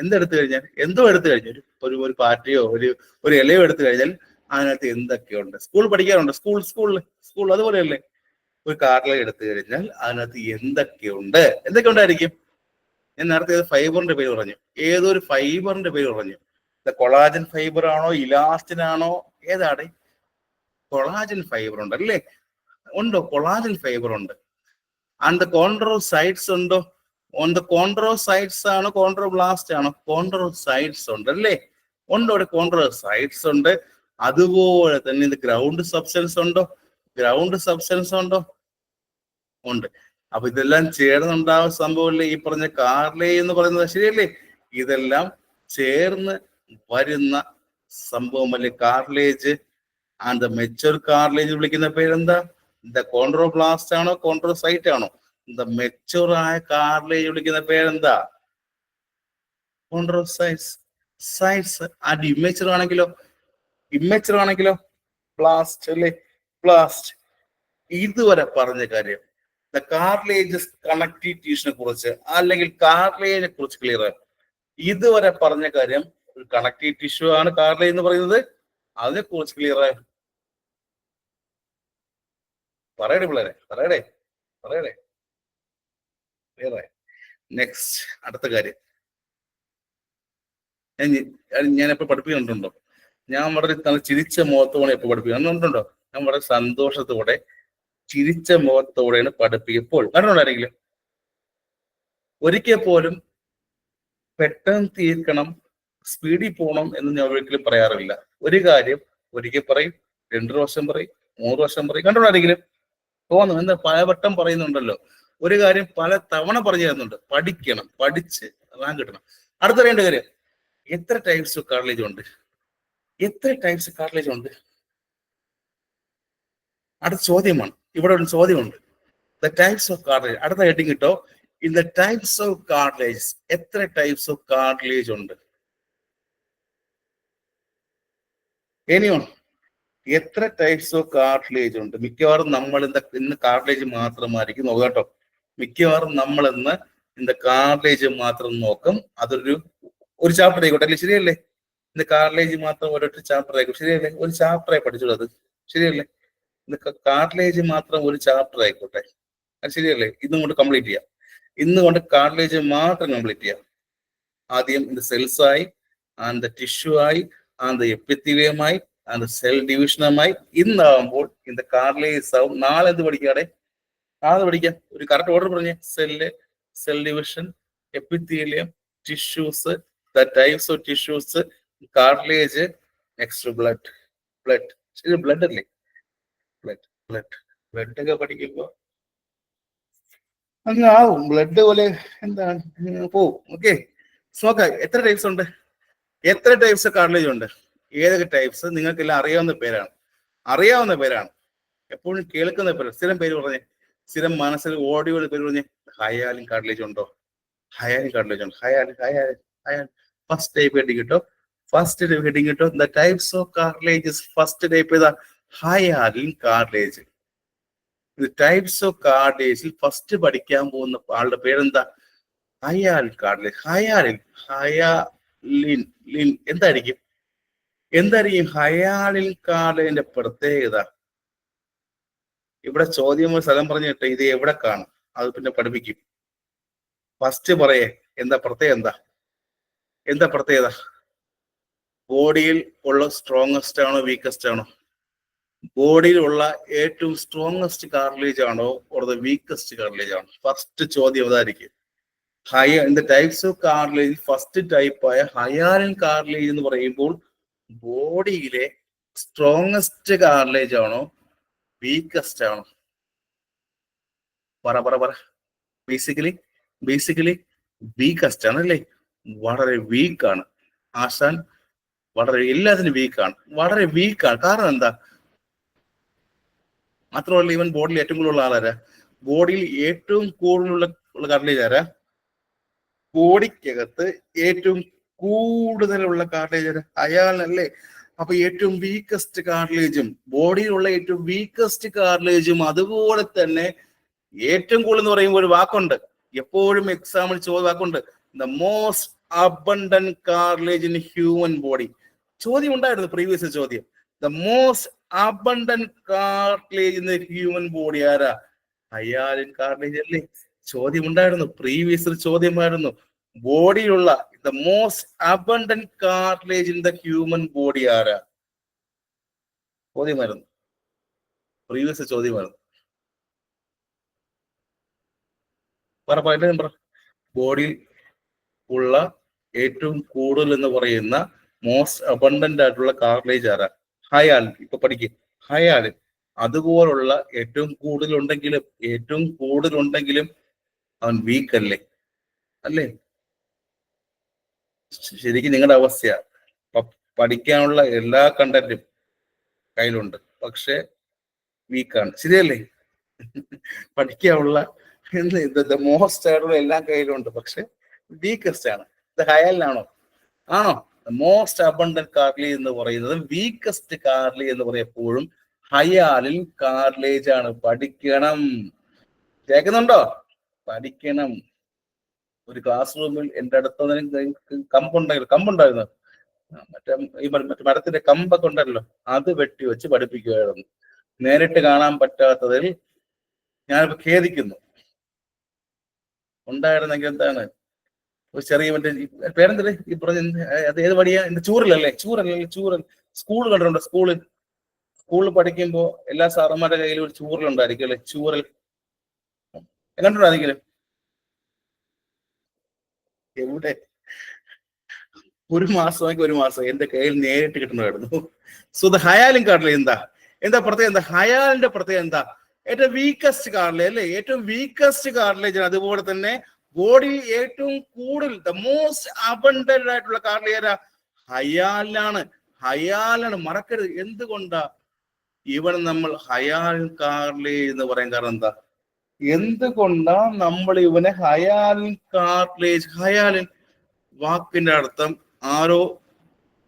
എന്തെടുത്തു കഴിഞ്ഞാൽ ഒരു പാറ്റയോ ഒരു ഇലയോ എടുത്തു കഴിഞ്ഞാൽ അതിനകത്ത് എന്തൊക്കെയുണ്ട്? സ്കൂൾ പഠിക്കാറുണ്ട്, സ്കൂൾ അതുപോലെയല്ലേ? ഒരു കാർലേജ് എടുത്തു കഴിഞ്ഞാൽ അതിനകത്ത് എന്തൊക്കെ ഉണ്ടായിരിക്കും? ഞാൻ നേരത്തെ ഫൈബറിന്റെ പേര് പറഞ്ഞു, ഏതൊരു ഫൈബറിന്റെ പേര് പറഞ്ഞു. കൊളാജൻ ഫൈബർ ആണോ, ഇലാസ്റ്റിൻ ആണോ, ഏതാണ്? കൊളാജൻ ഫൈബർ ഉണ്ട് അല്ലേ? ഉണ്ടോ? കൊളാജൻ ഫൈബർ ഉണ്ട്. ആൻഡ് കോൺട്രോസൈറ്റ്സ് ഉണ്ടോ? കോൺട്രോസൈറ്റ്സ് ആണോ, കോൺട്രോബ്ലാസ്റ്റ് ആണോ? കോൺട്രോസൈറ്റ്സ് ഉണ്ട് അല്ലേ? ഉണ്ടോ? അവിടെ കോൺട്രോസൈറ്റ്സ് ഉണ്ട്. അതുപോലെ തന്നെ ഇത് ഗ്രൗണ്ട് സബ്സ്റ്റൻസ് ഉണ്ടോ? ഉണ്ട്. അപ്പൊ ഇതെല്ലാം ചേർന്നുണ്ടാവുന്ന സംഭവമല്ലേ ഈ പറഞ്ഞ കാർലേജ് എന്ന് പറയുന്നത്, ശരിയല്ലേ? ഇതെല്ലാം ചേർന്ന് വരുന്ന സംഭവമല്ലേ കാർലേജ്. ആൻഡ് മെച്ചൂർ കാർലേജ് വിളിക്കുന്ന പേരെന്താ? കോൺട്രോബ്ലാസ്റ്റ് ആണോ, കോൺട്രോസൈറ്റ് ആണോ? മെച്ചൂർ ആയ കാർലേജ് വിളിക്കുന്ന പേരെന്താ? കോൺട്രോസൈറ്റ്സ്. ആൻഡ് ഇമ്മച്ചുർ ആണെങ്കിലോ ബ്ലാസ്റ്റ് അല്ലേ? ബ്ലാസ്റ്റ്. ഇതുവരെ പറഞ്ഞ കാര്യം കാർലേജസ് കണക്റ്റീവ് ടിഷ്യൂസിനെ കുറിച്ച് അല്ലെങ്കിൽ കാർലേജിനെ കുറിച്ച് ക്ലിയർ. ഇതുവരെ പറഞ്ഞ കാര്യം ഒരു കണക്റ്റീവ് ടിഷ്യൂ ആണ് കാർലേജ് എന്ന് പറയുന്നത്. അതിനെ കുറിച്ച് ക്ലിയർ പറയടേ പിള്ളേരെ, പറയടേ. ക്ലിയർ. നെക്സ്റ്റ് അടുത്ത കാര്യം ഞാൻ എപ്പോ പഠിപ്പിക്കുന്നുണ്ടോ? ഞാൻ വളരെ ചിരിച്ച മുഖത്തോടെ എപ്പോ പഠിപ്പിക്കുന്നുണ്ടോ? ഞാൻ വളരെ സന്തോഷത്തോടെ ചിരിച്ച മുഖത്തോടെയാണ് പഠിപ്പിക്കപ്പോൾ. കണ്ടുകൊണ്ടായിരിക്കും ഒരിക്കൽ പോലും പെട്ടെന്ന് തീർക്കണം, സ്പീഡിൽ പോകണം എന്ന് ഞാൻ ഒരിക്കലും പറയാറില്ല. ഒരു കാര്യം ഒരിക്കൽ പറയും, 2 പ്രാവശ്യം പറയും, 3 പ്രാവശ്യം പറയും. കണ്ടുകൊണ്ടായിരിക്കും തോന്നും, എന്താ പലവട്ടം പറയുന്നുണ്ടല്ലോ. ഒരു കാര്യം പല തവണ പറഞ്ഞു തരുന്നുണ്ട്. പഠിക്കണം, പഠിച്ച് റാങ്ക് കിട്ടണം. അടുത്തറിയേണ്ട കാര്യം, എത്ര ടൈപ്സ് ഓഫ് കാർലേജ് ഉണ്ട്? അടുത്ത ചോദ്യമാണ്. ഇവിടെ ഒരു ചോദ്യമുണ്ട്, ദ ടൈപ്സ് ഓഫ് കാർലേജ്. അടുത്ത ഹെഡിങ് കിട്ടോ, ഇൻ ദ ടൈപ്സ് ഓഫ് കാർലേജ്. എത്ര ടൈപ്സ് ഓഫ് കാർലേജ് ഉണ്ട്? എനിയോൺ, എത്ര ടൈപ്സ് ഓഫ് കാർലേജ് ഉണ്ട്? മിക്കവാറും നമ്മൾ ഇന്ന് കാർലേജ് മാത്രമായിരിക്കും നോക്കുക കേട്ടോ. മിക്കവാറും നമ്മൾ ഇന്ന് കാർലേജ് മാത്രം നോക്കും. അതൊരു ചാപ്റ്റർ ആയിക്കോട്ടെ അല്ലേ? ശരിയല്ലേ? ഇന്ന് കാർലേജ് മാത്രം ഒരൊറ്റ ചാപ്റ്റർ ആയിക്കോട്ടെ, ശരിയല്ലേ? ഒരു ചാപ്റ്ററായി പഠിച്ചോളൂ അത്, ശരിയല്ലേ? ഇന്ന് കാർലേജ് മാത്രം ഒരു ചാപ്റ്റർ ആയിക്കോട്ടെ, അത് ശരിയല്ലേ? ഇന്നും കൊണ്ട് കംപ്ലീറ്റ് ചെയ്യാം. ഇന്ന് കൊണ്ട് കാർലേജ് മാത്രം കംപ്ലീറ്റ് ചെയ്യാം. ആദ്യം ഇത് സെൽസ് ആയി, ആൻഡ് ടിഷ്യൂ ആയി, ആൻഡ് എപ്പിത്തീലിയമായി, ആൻഡ് സെൽ ഡിവിഷനുമായി. ഇന്നാകുമ്പോൾ ഇന്ന് കാർലേജ് ആവും. നാളെ എന്ത് പഠിക്കാടെ? നാളെ പഠിക്കാം. ഒരു കറക്റ്റ് ഓർഡർ പറഞ്ഞേ. Cell division, epithelium, tissues, the types of tissues, cartilage, next blood. ശരി, ബ്ലഡ് അല്ലേ? ബ്ലഡ് ഒക്കെ പഠിക്കുമ്പോ അങ്ങ് ആവും. ബ്ലഡ് പോലെ എന്താണ് പോവും. ഓക്കെ, നോക്കാം എത്ര ടൈപ്സ് ഉണ്ട്, എത്ര ടൈപ്സ് കാർലേജ് ഉണ്ട്, ഏതൊക്കെ ടൈപ്സ് നിങ്ങൾക്കെല്ലാം അറിയാവുന്ന പേരാണ്. എപ്പോഴും കേൾക്കുന്ന പേര്, സ്ഥിരം പേര് പറഞ്ഞേ, സ്ഥിരം മനസ്സിൽ ഓഡിയോയുടെ പേര് പറഞ്ഞേ. ഹയാലിൻ കാർലേജ് ഉണ്ടോ? ഹയാലിൻ കാർലേജ് ഉണ്ട്. ഹയാലിൻ ഫസ്റ്റ് ടൈപ്പ് ഹെഡിങ് കിട്ടോ. The types of cartilages. First type ഏതാ? Hyaline cartilage. ടൈപ്സ് ഓഫ് കാർലേജിൽ ഫസ്റ്റ് പഠിക്കാൻ പോകുന്ന ആളുടെ പേരെന്താ? Hyaline cartilage. ഹയാലിൻ എന്തായിരിക്കും ഹയാലിൻ കാർലേജിന്റെ പ്രത്യേകത? ഇവിടെ ചോദ്യം ഒരു സ്ഥലം പറഞ്ഞിട്ട് ഇത് എവിടെ കാണും, അത് പിന്നെ പഠിപ്പിക്കും. ഫസ്റ്റ് പറയേ, എന്താ പ്രത്യേകത? ബോഡിയിൽ ഉള്ള സ്ട്രോങ്ങസ്റ്റ് ആണോ, വീക്കസ്റ്റ് ആണോ? ബോഡിയിലുള്ള ഏറ്റവും സ്ട്രോങ്ങസ്റ്റ് കാർലേജ് ആണോ, ഓർ ദ വീക്കസ്റ്റ് കാർലേജ് ആണോ? ഫസ്റ്റ് ചോദ്യം അതായിരിക്കും. ടൈപ്സ് ഓഫ് കാർലേജ് ഫസ്റ്റ് ടൈപ്പായ ഹയാലിൻ കാർലേജ് എന്ന് പറയുമ്പോൾ ബോഡിയിലെ സ്ട്രോങ്ങസ്റ്റ് കാർലേജ് ആണോ, വീക്കസ്റ്റ് ആണോ? പറ. ബേസിക്കലി വീക്കസ്റ്റ് ആണ് അല്ലേ? വളരെ വീക്കാണ്. ആശാൻ വളരെ എല്ലാത്തിനും വീക്കാണ്, വളരെ വീക്കാണ്. കാരണം എന്താ? മാത്രമല്ല ഇവൻ ബോഡിയിൽ ഏറ്റവും കൂടുതലുള്ള ആളാരാ? ബോഡിയിൽ ഏറ്റവും കൂടുതലുള്ള കാർട്ടിലേജ് ആരാ? ബോഡിക്കകത്ത് ഏറ്റവും കൂടുതലുള്ള കാർട്ടിലേജ് അയാളല്ലേ. അപ്പൊ ഏറ്റവും വീക്കസ്റ്റ് കാർട്ടിലേജും ബോഡിയിലുള്ള ഏറ്റവും വീക്കസ്റ്റ് കാർട്ടിലേജും അതുപോലെ തന്നെ ഏറ്റവും കൂടുതൽ എന്ന് പറയുമ്പോൾ ഒരു വാക്കുണ്ട്, എപ്പോഴും എക്സാമിൽ ചോദ്യ വാക്കുണ്ട്, the most abundant cartilage in human body. ചോദ്യം ഉണ്ടായിരുന്നു, പ്രീവിയസ് ചോദ്യം, the most abundant cartilage in the human body ആരാ? ഹയാലിൻ കാർട്ടിലേജ് അല്ലേ. ചോദ്യം ഉണ്ടായിരുന്നു, പ്രീവിയസ് ചോദ്യമായിരുന്നു. ബോഡിയിലുള്ള the most abundant cartilage in the human body ആരാ? ചോദ്യമായിരുന്നു, പ്രീവിയസ് ചോദ്യമായിരുന്നു. പറ. ബോഡിയിൽ ഉള്ള ഏറ്റവും കൂടുതൽ എന്ന് പറയുന്ന മോസ്റ്റ് അബണ്ടന്റ് ആയിട്ടുള്ള കാർട്ടിലേജ് ആരാ? ഹയാൽ. ഇപ്പൊ പഠിക്കും, ഹയാൽ. അതുപോലുള്ള ഏറ്റവും കൂടുതലുണ്ടെങ്കിലും അവൻ വീക്ക് അല്ലേ? ശരിക്കും നിങ്ങളുടെ അവസ്ഥയാ. പഠിക്കാനുള്ള എല്ലാ കണ്ടന്റും കയ്യിലുണ്ട്, പക്ഷെ വീക്കാണ്. ശരിയല്ലേ? പഠിക്കാനുള്ള മോസ്റ്റ് ആയിട്ടുള്ള എല്ലാം കയ്യിലുണ്ട്, പക്ഷെ വീക്കസ്റ്റ് ആണ്. ഇത് ഹയാലിനാണോ? ആണോ? മോസ്റ്റ് അബണ്ടന്റ് കാർട്ടിലേജ് എന്ന് പറയുന്നത് വീക്കസ്റ്റ് കാർട്ടിലേജ് എന്ന് പറയപ്പോഴും ഹയാലിൻ കാർട്ടിലേജ് ആണ്. പഠിക്കണം. കേൾക്കുന്നുണ്ടോ? പഠിക്കണം. ഒരു ക്ലാസ് റൂമിൽ എൻ്റെ അടുത്ത് കമ്പുണ്ടായിരുന്നു, മറ്റേ മരത്തിന്റെ കമ്പൊക്കെ ഉണ്ടല്ലോ, അത് വെട്ടി വെച്ച് പഠിപ്പിക്കുമായിരുന്നു. നേരിട്ട് കാണാൻ പറ്റാത്തതിൽ ഞാനിപ്പോ ഖേദിക്കുന്നു. ഉണ്ടായിരുന്നെങ്കിൽ എന്താണ്, ഒരു ചെറിയ മറ്റേ പേരെന്തല്ലേ ഈ പറഞ്ഞ, അത് ഏത് പടിയാ? ചൂരൽ. സ്കൂൾ കണ്ടിട്ടുണ്ടോ? സ്കൂളിൽ പഠിക്കുമ്പോ എല്ലാ സാറന്മാരുടെ കയ്യിലും ഒരു ചൂരലുണ്ടായിരിക്കും അല്ലെ? ചൂരൽ കണ്ടിട്ടുണ്ടോ ആരെങ്കിലും? എവിടെ? ഒരു മാസം എന്റെ കയ്യിൽ നേരിട്ട് കിട്ടുന്നതായിരുന്നു. സോ ദ ഹയാലിൻ കാർട്ടിലേജ് എന്താ പ്രത്യേകത? ഹയാലിന്റെ പ്രത്യേകത എന്താ? ഏറ്റവും വീക്കസ്റ്റ് കാർട്ടിലേജ് അല്ലേ? ഏറ്റവും വീക്കസ്റ്റ് കാർട്ടിലേജ്. അതുപോലെ തന്നെ ബോഡിയിൽ ഏറ്റവും കൂടുതൽ ദ മോസ്റ്റ് അബണ്ടന്റ് ആയിട്ടുള്ള കാർട്ടിലേജ് ഹയാലാണ്. മറക്കരുത്. എന്തുകൊണ്ടാ ഇവിടെ നമ്മൾ ഹയാലിൻ കാർട്ടിലേജ് എന്ന് പറയാൻ കാരണം എന്താ? എന്തുകൊണ്ടാ നമ്മൾ ഇവനെ ഹയാലിൻ കാർട്ടിലേജ്? ഹയാലിൻ വാക്കിന്റെ അർത്ഥം ആരോ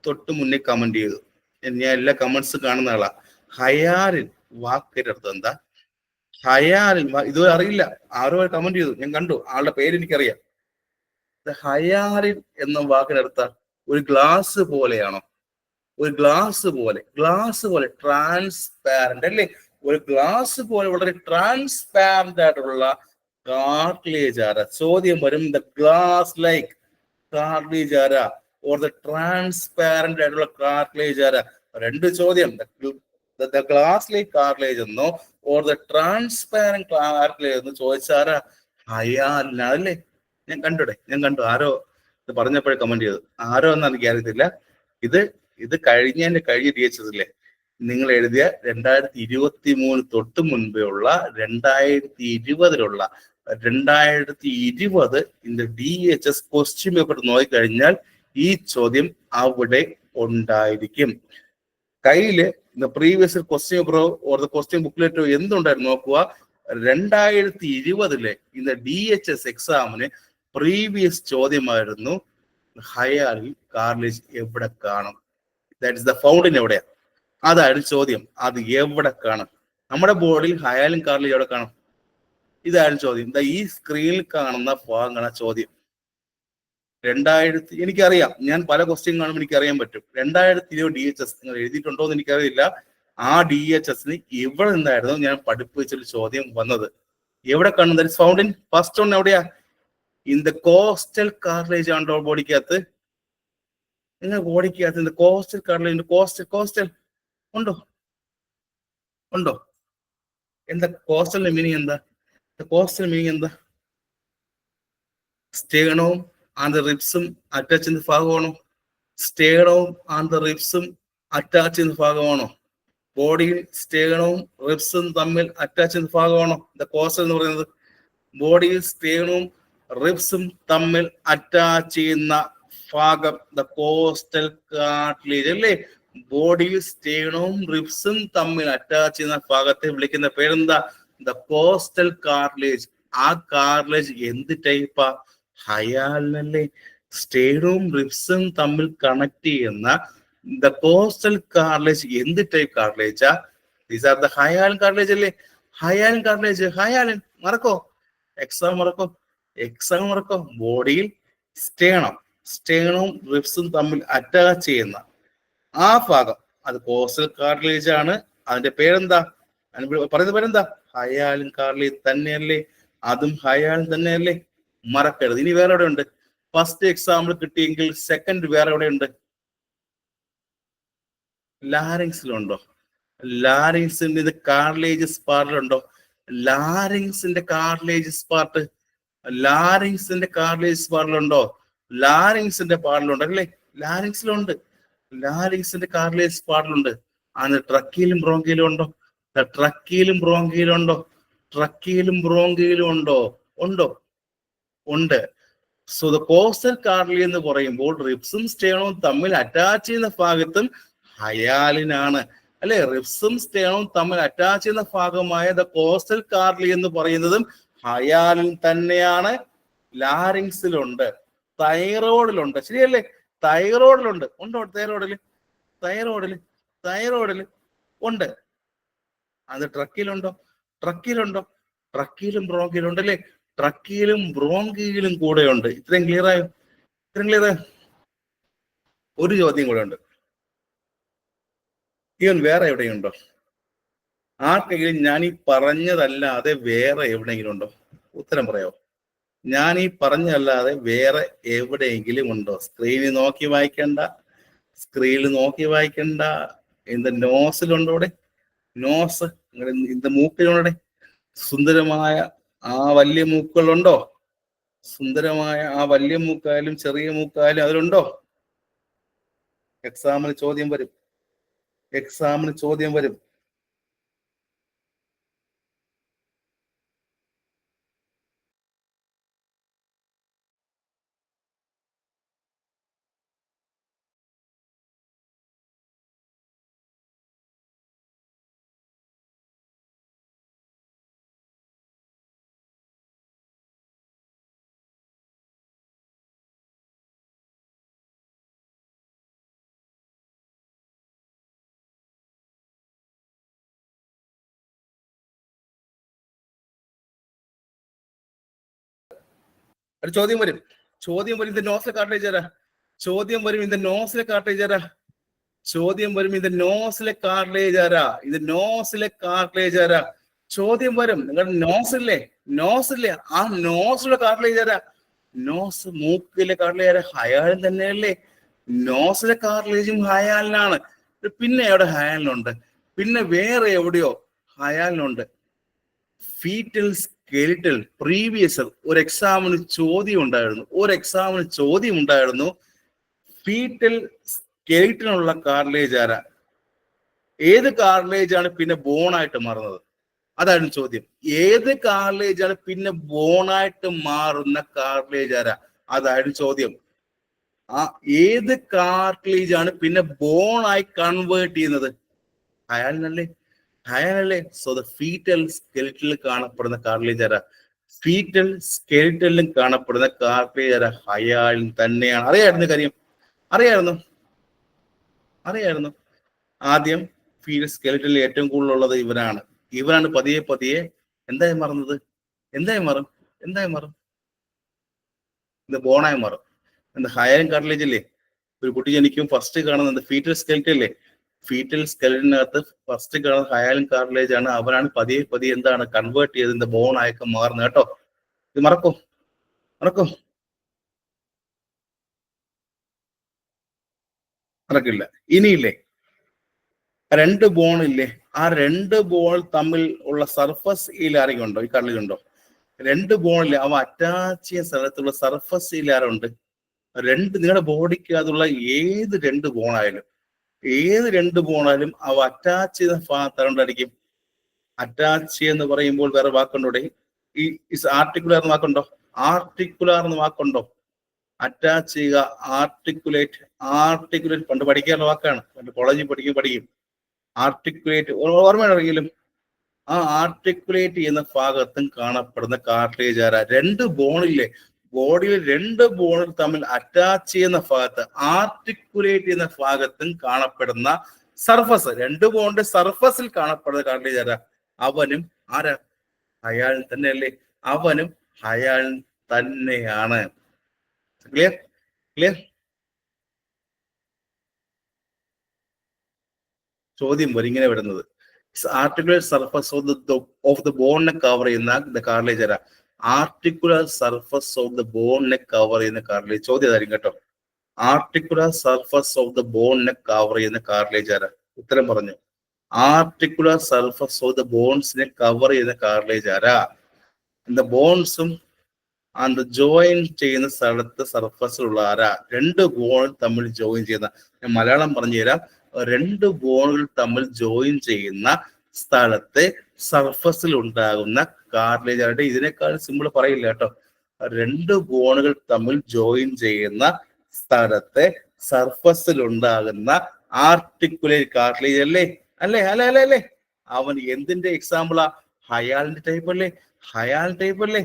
തൊട്ട് മുന്നേ കമന്റ് ചെയ്തു, ഞാൻ എല്ലാ കമന്റ്സ് കാണുന്ന ആളാ. ഹയാലിൻ വാക്കിന്റെ അർത്ഥം എന്താ? ഹയാലിൻ ഇതുവരെ അറിയില്ല, ആരോ കമന്റ് ചെയ്തു, ഞാൻ കണ്ടു, ആളുടെ പേര് എനിക്കറിയാം. ഹയാലിൻ എന്ന വാക്കിന്റെ അർത്ഥം ഒരു ഗ്ലാസ് പോലെയാണോ? ഒരു ഗ്ലാസ് പോലെ ട്രാൻസ്പാരന്റ് അല്ലേ? ഒരു ഗ്ലാസ് പോലെ വളരെ ട്രാൻസ്പാരന്റ് ആയിട്ടുള്ള കാർട്ടിലേജ് ആരാ? ചോദ്യം വരും, ദ ഗ്ലാസ് ലൈക്ക് കാർട്ടിലേജ് ആരാ? ഓർ ദ ട്രാൻസ്പാരന്റ് ആയിട്ടുള്ള കാർട്ടിലേജ് ആരാ? രണ്ട് ചോദ്യം, ദ ഗ്ലാസ് ലൈക്ക് കാർട്ടിലേജ് എന്നോ ഓർ ദ ട്രാൻസ്പാരന്റ് കാർട്ടിലേജ് എന്ന് ചോദിച്ചാരാ? ഹയാലിനല്ലേ? ഞാൻ കണ്ടു, ആരോ ഇത് പറഞ്ഞപ്പോഴേ കമന്റ് ചെയ്തു. ആരോ എന്ന് എനിക്ക് അറിയത്തില്ല. ഇത് കഴിഞ്ഞ DHS നിങ്ങൾ എഴുതിയ 2023 തൊട്ട് മുൻപേ ഉള്ള 2020 ഇന്റെ DHS ക്വസ്റ്റ്യൻ പേപ്പർ നോക്കിക്കഴിഞ്ഞാൽ ഈ ചോദ്യം അവിടെ ഉണ്ടായിരിക്കും. കയ്യില് പ്രീവിയസ് ക്വസ്റ്റ്യൻ പേപ്പറോ ഓർ ദ ക്വസ്റ്റ്യൻ ബുക്ക്ലെറ്റോ എന്തുണ്ടായിരുന്നു നോക്കുക. 2020 ഇന്ന് DHS എക്സാമിന് പ്രീവിയസ് ചോദ്യമായിരുന്നു, ഹയാലിൻ കാർട്ടിലേജ് എവിടെ കാണും? ദാറ്റ് ഇസ് ദ ഫൗണ്ടിൻ എവിടെയാ? അതായിരുന്നു ചോദ്യം. അത് എവിടെ കാണും? നമ്മുടെ ബോഡിയിൽ ഹയാലിൻ കാർട്ടിലേജ് എവിടെ കാണും? ഇതായിരുന്നു ചോദ്യം. ഈ സ്ക്രീനിൽ കാണുന്ന ഭാഗങ്ങളാണ് ചോദ്യം. എനിക്കറിയാം, ഞാൻ പല ക്വസ്റ്റ്യൻ കാണുമ്പോൾ എനിക്കറിയാൻ പറ്റും. 2020 DHS നിങ്ങൾ എഴുതിയിട്ടുണ്ടോ എന്ന് എനിക്കറിയില്ല. ആ DHSന് എവിടെ നിന്നായിരുന്നു ഞാൻ പഠിപ്പിച്ചൊരു ചോദ്യം വന്നത്? എവിടെ കാണും? That is found in. First one എവിടെയാ? ഇൻ ദ കോസ്റ്റൽ കാർട്ടിലേജ് ആണോ ബോഡിക്കകത്ത്? നിങ്ങൾ ബോഡിക്കകത്ത് കോസ്റ്റൽ കാർട്ടിലേജ്, കോസ്റ്റൽ ഉണ്ടോ? എന്താ കോസ്റ്റലിന്റെ മീനിങ് എന്താ? കോസ്റ്റൽ മീനിങ് എന്താ? സ്റ്റേണവും ആൻഡ് റിബ്സും അറ്റാച്ച് ചെയ്യുന്ന ഭാഗമാണോ? സ്റ്റേണവും ആൻഡ് റിബ്സും അറ്റാച്ച് ചെയ്യുന്ന ഭാഗമാണോ? ബോഡിയിൽ സ്റ്റേണവും റിബ്സും തമ്മിൽ അറ്റാച്ച് ചെയ്യുന്ന ഭാഗമാണോ ദ കോസ്റ്റൽ എന്ന് പറയുന്നത്? ബോഡിയിൽ സ്റ്റേണവും റിബ്സും തമ്മിൽ അറ്റാച്ച് ചെയ്യുന്ന ഭാഗം ദ കോസ്റ്റൽ കാർട്ടിലേജ് അല്ലേ? ബോഡിയിൽ സ്റ്റേണവും റിബ്സും തമ്മിൽ അറ്റാച്ച് ചെയ്യുന്ന ഭാഗത്തെ വിളിക്കുന്ന പേരെന്താ? The costal cartilage. ആ കാർട്ടിലേജ് എന്ത് ടൈപ്പാ? ഹയാലിനല്ലേ? സ്റ്റേണവും റിബ്സും തമ്മിൽ കണക്ട് ചെയ്യുന്ന ദ കോസ്റ്റൽ കാർട്ടിലേജ് എന്ത് ടൈപ്പ് കാർട്ടിലേജാ? These are the hyaline cartilage അല്ലേ? Hyaline cartilage. ഹയാലിൻ മറക്കോ? എക്സാം മറക്കോ? ബോഡിയിൽ സ്റ്റേണവും റിബ്സും തമ്മിൽ അറ്റാച്ച് ചെയ്യുന്ന ആ ഭാഗം അത് കോസ്റ്റൽ കാർട്ടിലേജ് ആണ്. അതിന്റെ പേരെന്താ? പറയുന്ന പേരെന്താ? ഹയാലിൻ കാർട്ടിലേജ് തന്നെയല്ലേ? അതും ഹയാലിൻ തന്നെയല്ലേ? മറക്കരുത്. ഇനി വേറെ എവിടെ ഉണ്ട്? ഫസ്റ്റ് എക്സാമ്പിൾ കിട്ടിയെങ്കിൽ സെക്കൻഡ് വേറെ എവിടെ ഉണ്ട്? ലാരിങ്സിലുണ്ടോ? ലാരിങ്സിന്റെ ഇത് കാർട്ടിലേജസ് പാർട്ടിലുണ്ടോ? ലാരിങ്സിന്റെ കാർട്ടിലേജസ് പാർട്ടിലുണ്ടോ? ലാരിങ്സിന്റെ പാർട്ടിലുണ്ട് അല്ലേ? ലാരിങ്സിലുണ്ട്. ലാരിങ്സിന്റെ കാർട്ടിലേജസ് പാർട്ടിലുണ്ട്. അത് ട്രക്കിയിലും ബ്രോങ്കിയിലും ഉണ്ടോ? ട്രക്കിയിലും ബ്രോങ്കിയിലും ഉണ്ടോ? ഉണ്ട്. സോ ദ കോസ്റ്റൽ കാർട്ടിലേജ് എന്ന് പറയുമ്പോൾ റിബ്സും സ്റ്റേണവും തമ്മിൽ അറ്റാച്ച് ചെയ്യുന്ന ഭാഗത്തും ഹയാലിനാണ് അല്ലെ? റിബ്സും സ്റ്റേണവും തമ്മിൽ അറ്റാച്ച് ചെയ്യുന്ന ഭാഗമായ ദ കോസ്റ്റൽ കാർട്ടിലേജ് എന്ന് പറയുന്നതും ഹയാലിൻ തന്നെയാണ്. ലാരിങ്സിലുണ്ട്, തൈറോയിഡിലുണ്ട്, ശരിയല്ലേ? തൈറോയിഡിലുണ്ട്. ഉണ്ടോ? തൈറോയിഡില് ഉണ്ട്. അത് ട്രക്കിയിലുണ്ടോ? ട്രക്കിയിലും ബ്രോങ്കിയിലും ഉണ്ടല്ലേ? ട്രക്കിയിലും ബ്രോങ്കിയിലും കൂടെ ഉണ്ട്. ഇത്രയും ക്ലിയർ ആയോ? ഒരു ചോദ്യം കൂടെ ഉണ്ട്. ഇവൻ വേറെ എവിടെയുണ്ടോ? ആർക്കെങ്കിലും ഞാൻ ഈ പറഞ്ഞതല്ലാതെ വേറെ എവിടെയെങ്കിലും ഉണ്ടോ? ഉത്തരം പറയാമോ? ഞാൻ ഈ പറഞ്ഞതല്ലാതെ വേറെ എവിടെയെങ്കിലും ഉണ്ടോ? സ്ക്രീനിൽ നോക്കി വായിക്കണ്ട. ഇതിന്റെ നോസിലുണ്ടോ? ഇവിടെ നോസ് ഇതിന്റെ മൂക്കിലുണ്ടോ? സുന്ദരമായ ആ വലിയ മൂക്കുകളുണ്ടോ? സുന്ദരമായ ആ വലിയ മൂക്കായാലും ചെറിയ മൂക്കായാലും അതിലുണ്ടോ? എക്സാമിന് ചോദ്യം വരും. ചോദ്യം വരും. ഇതിന്റെ നോസിലെ കാർട്ടിലേജ് ആരാ? ചോദ്യം വരും. ഇതിന്റെ നോസിലെ കാർട്ടിലേജ് ആരാ? ചോദ്യം വരും. നിങ്ങളുടെ നോസില്ലേ? ആ നോസിലെ കാർട്ടിലേജ് ആരാ? നോസ് മൂക്കിലെ കാർട്ടിലേജ് ആരാ? ഹയാലിൻ തന്നെയല്ലേ? നോസിലെ കാർട്ടിലേജും ഹയാലിനാണ്. പിന്നെ എവിടെ ഹയാലിനുണ്ട്? പിന്നെ വേറെ എവിടെയോ ഹയാലിനുണ്ട്? ഫീറ്റൽ സ്കെലിറ്റൽ പ്രീവിയസ് ഒരു എക്സാമിന് ചോദ്യം ഉണ്ടായിരുന്നു. ഫീറ്റൽ സ്കെലിറ്റനുള്ള കാർട്ടിലേജ് ആരാ? ഏത് കാർട്ടിലേജ് ആണ് പിന്നെ ബോണായിട്ട് മാറുന്നത്? അതായിരുന്നു ചോദ്യം. ഏത് കാർട്ടിലേജ് ആണ് പിന്നെ ബോണായിട്ട് മാറുന്ന കാർട്ടിലേജ് ആരാ? അതായിരുന്നു ചോദ്യം. ആ ഏത് കാർട്ടിലേജ് ആണ് പിന്നെ ബോണായി കൺവേർട്ട് ചെയ്യുന്നത്? ഹയാലിനല്ലേ? സോ ദ ഫീറ്റൽ സ്കെലിറ്റലിൽ കാണപ്പെടുന്ന കാർട്ടിലേജ് ആരാ? ഫീറ്റൽ സ്കെലിറ്റലിലും കാണപ്പെടുന്ന കാർട്ടിലേജ് ആരാ? ഹയാലിൻ തന്നെയാണ്. അറിയായിരുന്നു. ആദ്യം ഫീറ്റൽ സ്കെലിറ്റലിൽ ഏറ്റവും കൂടുതലുള്ളത് ഇവരാണ്. പതിയെ എന്തായി മാറുന്നത്? ഇത് ബോണായി മാറും. ഹയാലിൻ കാർട്ടിലേജ് അല്ലേ? ഒരു കുട്ടി ജനിക്കും ഫസ്റ്റ് കാണുന്നത് ഫീറ്റൽ സ്കെലിറ്റൽ അല്ലേ? ഫീറ്റൽ സ്കെലിറ്റലിനകത്ത് ഫസ്റ്റ് കാണുന്ന ഹയാലിൻ കാർട്ടിലേജ് ആണ്. അവരാണ് പതിയെ എന്താണ് കൺവേർട്ട് ചെയ്ത് ബോൺ ആയൊക്കെ മാറുന്നത് കേട്ടോ. ഇത് മറക്കും. മറക്കില്ല. ഇനിയില്ലേ, രണ്ട് ബോൺ ഇല്ലേ? ആ രണ്ട് ബോൺ തമ്മിൽ ഉള്ള സർഫസ് ആരെങ്കിലും ഉണ്ടോ? ഈ കടലിലുണ്ടോ? രണ്ട് ബോണില്ലേ? അവ അറ്റാച്ച് ചെയ്യുന്ന സ്ഥലത്തുള്ള സർഫസ് ആരുണ്ട്? നിങ്ങളുടെ ബോഡിക്ക് അതുള്ള ഏത് രണ്ട് ബോണായാലും അവ അറ്റാച്ച് ചെയ്ത ഭാഗത്തായിരിക്കും. അറ്റാച്ച് എന്ന് പറയുമ്പോൾ വേറെ വാക്കുണ്ടോ? ഈ ആർട്ടിക്കുലർ എന്ന് വാക്കുണ്ടോ? അറ്റാച്ച് ചെയ്യുക, ആർട്ടിക്കുലേറ്റ്. ആർട്ടിക്കുലേറ്റ് പണ്ട് പഠിക്കാനുള്ള വാക്കാണ്, പണ്ട് കോളേജിൽ പഠിക്കും. ആർട്ടിക്കുലേറ്റ് ഓർമ്മയുണ്ടെങ്കിലും ആ ആർട്ടിക്കുലേറ്റ് ചെയ്യുന്ന ഭാഗത്തും കാണപ്പെടുന്ന കാർട്ടിലേജ് ആരാ? രണ്ട് ബോണില്ലേ, ബോഡിയിൽ രണ്ട് ബോണുകൾ തമ്മിൽ അറ്റാച്ച് ചെയ്യുന്ന ഭാഗത്ത്, ആർട്ടിക്കുലേറ്റ് ചെയ്യുന്ന ഭാഗത്തും കാണപ്പെടുന്ന സർഫസ്, രണ്ട് ബോണിന്റെ സർഫസിൽ കാണപ്പെടുന്ന കാർട്ടിലേജ് ആരാ? അവനും ആരാ? അയാൾ തന്നെയല്ലേ? അവനും അയാൾ തന്നെയാണ്. ക്ലിയർ? ക്ലിയർ? ചോദ്യം വരും ഇങ്ങനെ വരുന്നത്, ആർട്ടിക്കുലർ സർഫസ് ഓഫ് ദ ബോണിനെ കവർ ചെയ്യുന്ന കാർട്ടിലേജ് ആരാ? ആർട്ടിക്കുലർ സർഫസ് ഓഫ് ദ ബോണിനെ കവർ ചെയ്യുന്ന കാർട്ടിലേജ്. ചോദ്യം അതായിരിക്കും കേട്ടോ. ആർട്ടിക്കുലർ സർഫസ് ഓഫ് ദ ബോണിനെ കവർ ചെയ്യുന്ന കാർട്ടിലേജ് ആരാ? ഉത്തരം പറഞ്ഞു. ആർട്ടിക്കുലർ സർഫസ് ഓഫ് ദ ബോൺസിനെ കവർ ചെയ്യുന്ന കാർട്ടിലേജ് ആരാ? ദ ബോൺസും ആൻഡ് ജോയിൻ ചെയ്യുന്ന സ്ഥലത്ത് സർഫസിലുള്ള ആരാ? രണ്ട് ബോൺ തമ്മിൽ ജോയിൻ ചെയ്യുന്ന, ഞാൻ മലയാളം പറഞ്ഞു തരാം. രണ്ട് ബോണുകൾ തമ്മിൽ ജോയിൻ ചെയ്യുന്ന സ്ഥലത്തെ സർഫസിൽ ഉണ്ടാകുന്ന കാർട്ടിലേജ് ആയിട്ട്, ഇതിനേക്കാൾ സിമ്പിൾ പറയില്ല കേട്ടോ. രണ്ട് ബോണുകൾ തമ്മിൽ ജോയിൻ ചെയ്യുന്ന സ്ഥലത്തെ സർഫസിൽ ഉണ്ടാകുന്ന ആർട്ടിക്കുലേറ്റ് കാർട്ടിലേജ് അല്ലേ? അല്ലേ അല്ലേ അല്ലേ അല്ലേ? അവൻ എന്തിന്റെ എക്സാമ്പിളാ? ഹയാലിന്റെ ടൈപ്പ് അല്ലേ? ഹയാൽ ടൈപ്പ് അല്ലേ?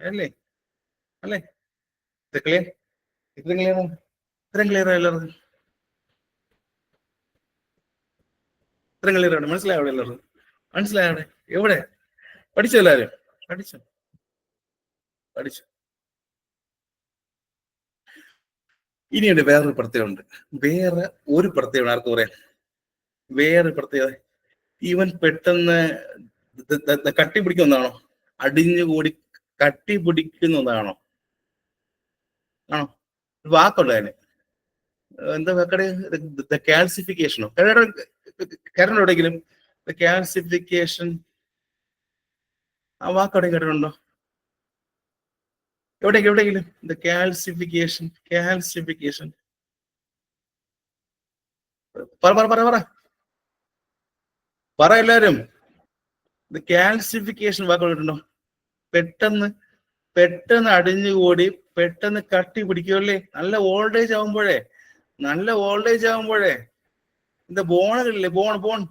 അല്ലേ അല്ലേ? ഇത് ക്ലിയർ? ഇത്രയും ക്ലിയർ? ഇത്രയും ക്ലിയർ ആയല്ലോ? ഇത്രയും ക്ലിയർ ആണ്? മനസ്സിലായോ എല്ലാവരും? മനസ്സിലായോ? എവിടെ പഠിച്ചു? എല്ലാവരും പഠിച്ചു? പഠിച്ചു. ഇനിയുണ്ട് വേറൊരു പ്രത്യേകത ഉണ്ട്. വേറെ ഒരു പ്രത്യേകത ആർക്ക് പറയാം? വേറെ പ്രത്യേകത, ഇവൻ പെട്ടെന്ന് കട്ടി പിടിക്കുന്നതാണോ? അടിഞ്ഞുകൂടി കട്ടി പിടിക്കുന്നതാണോ? ആണോ? വാക്കുണ്ട് അതിന്, എന്താ വാക്കടെ? കാൽസിഫിക്കേഷനോ? കരണ്ട് എവിടെയെങ്കിലും കാൽസിഫിക്കേഷൻ ആ വാക്കവിടെ കേട്ടിട്ടുണ്ടോ? എവിടെയെങ്കിലും കാൽസിഫിക്കേഷൻ, കാൽസിഫിക്കേഷൻ പറ പറ പറ പറ പറ എല്ലാരും. കാൽസിഫിക്കേഷൻ വാക്ക് കേട്ടിട്ടുണ്ടോ? പെട്ടെന്ന് പെട്ടെന്ന് അടിഞ്ഞുകൂടി പെട്ടെന്ന് കട്ടി പിടിക്കുമല്ലേ? നല്ല ഓൾഡേജ് ആവുമ്പോഴേ, നല്ല ഓൾഡേജ് ആവുമ്പോഴേ ഇത് ബോണുകളില്ലേ, ബോൺ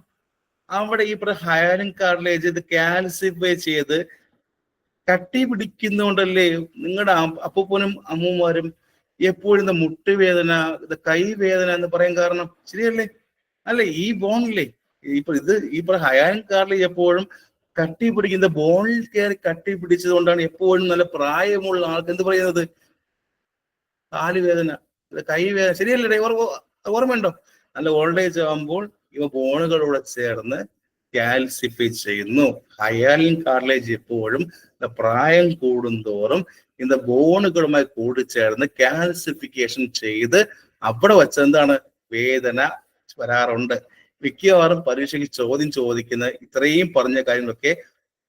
അവിടെ ഈ ഹയറിംഗ് കാർട്ടിലേജ് ഇത് കാൽസിഫൈ ചെയ്ത് കട്ടി പിടിക്കുന്നോണ്ടല്ലേ നിങ്ങളുടെ അപ്പൂപ്പനും അമ്മൂമാരും എപ്പോഴും ഇത് മുട്ടുവേദന, ഇത് കൈവേദന എന്ന് പറയാൻ കാരണം? ശരിയല്ലേ? അല്ലെ? ഈ ബോണില്ലേ, ഈ ഹയാൻ കാർട്ടിലേജ് എപ്പോഴും കട്ടി പിടിക്കുന്ന, ബോണിൽ കയറി കട്ടി പിടിച്ചത് കൊണ്ടാണ് എപ്പോഴും നല്ല പ്രായമുള്ള ആൾക്ക് എന്ത് പറയുന്നത്? കാലുവേദന, കൈവേദന. ശരിയല്ലേ? ഓർമ്മയുണ്ടോ? നല്ല ഓൾഡേജ് ആകുമ്പോൾ ഇവ ബോണുകളോടെ ചേർന്ന് കാൽസിഫൈ ചെയ്യുന്നു. ഹയാലിൻ കാർട്ടിലേജ് എപ്പോഴും പ്രായം കൂടുന്തോറും இந்த ബോണുകളുമായി കൂടിച്ചേർന്ന് കാൽസിഫിക്കേഷൻ ചെയ്ത് അവിടെ വെച്ച് എന്താണ് വേദന വരാറുണ്ട്. മിക്കവാറും പരീക്ഷയ്ക്ക് ചോദ്യം ചോദിക്കുന്ന ഇത്രയും പറഞ്ഞ കാര്യങ്ങളൊക്കെ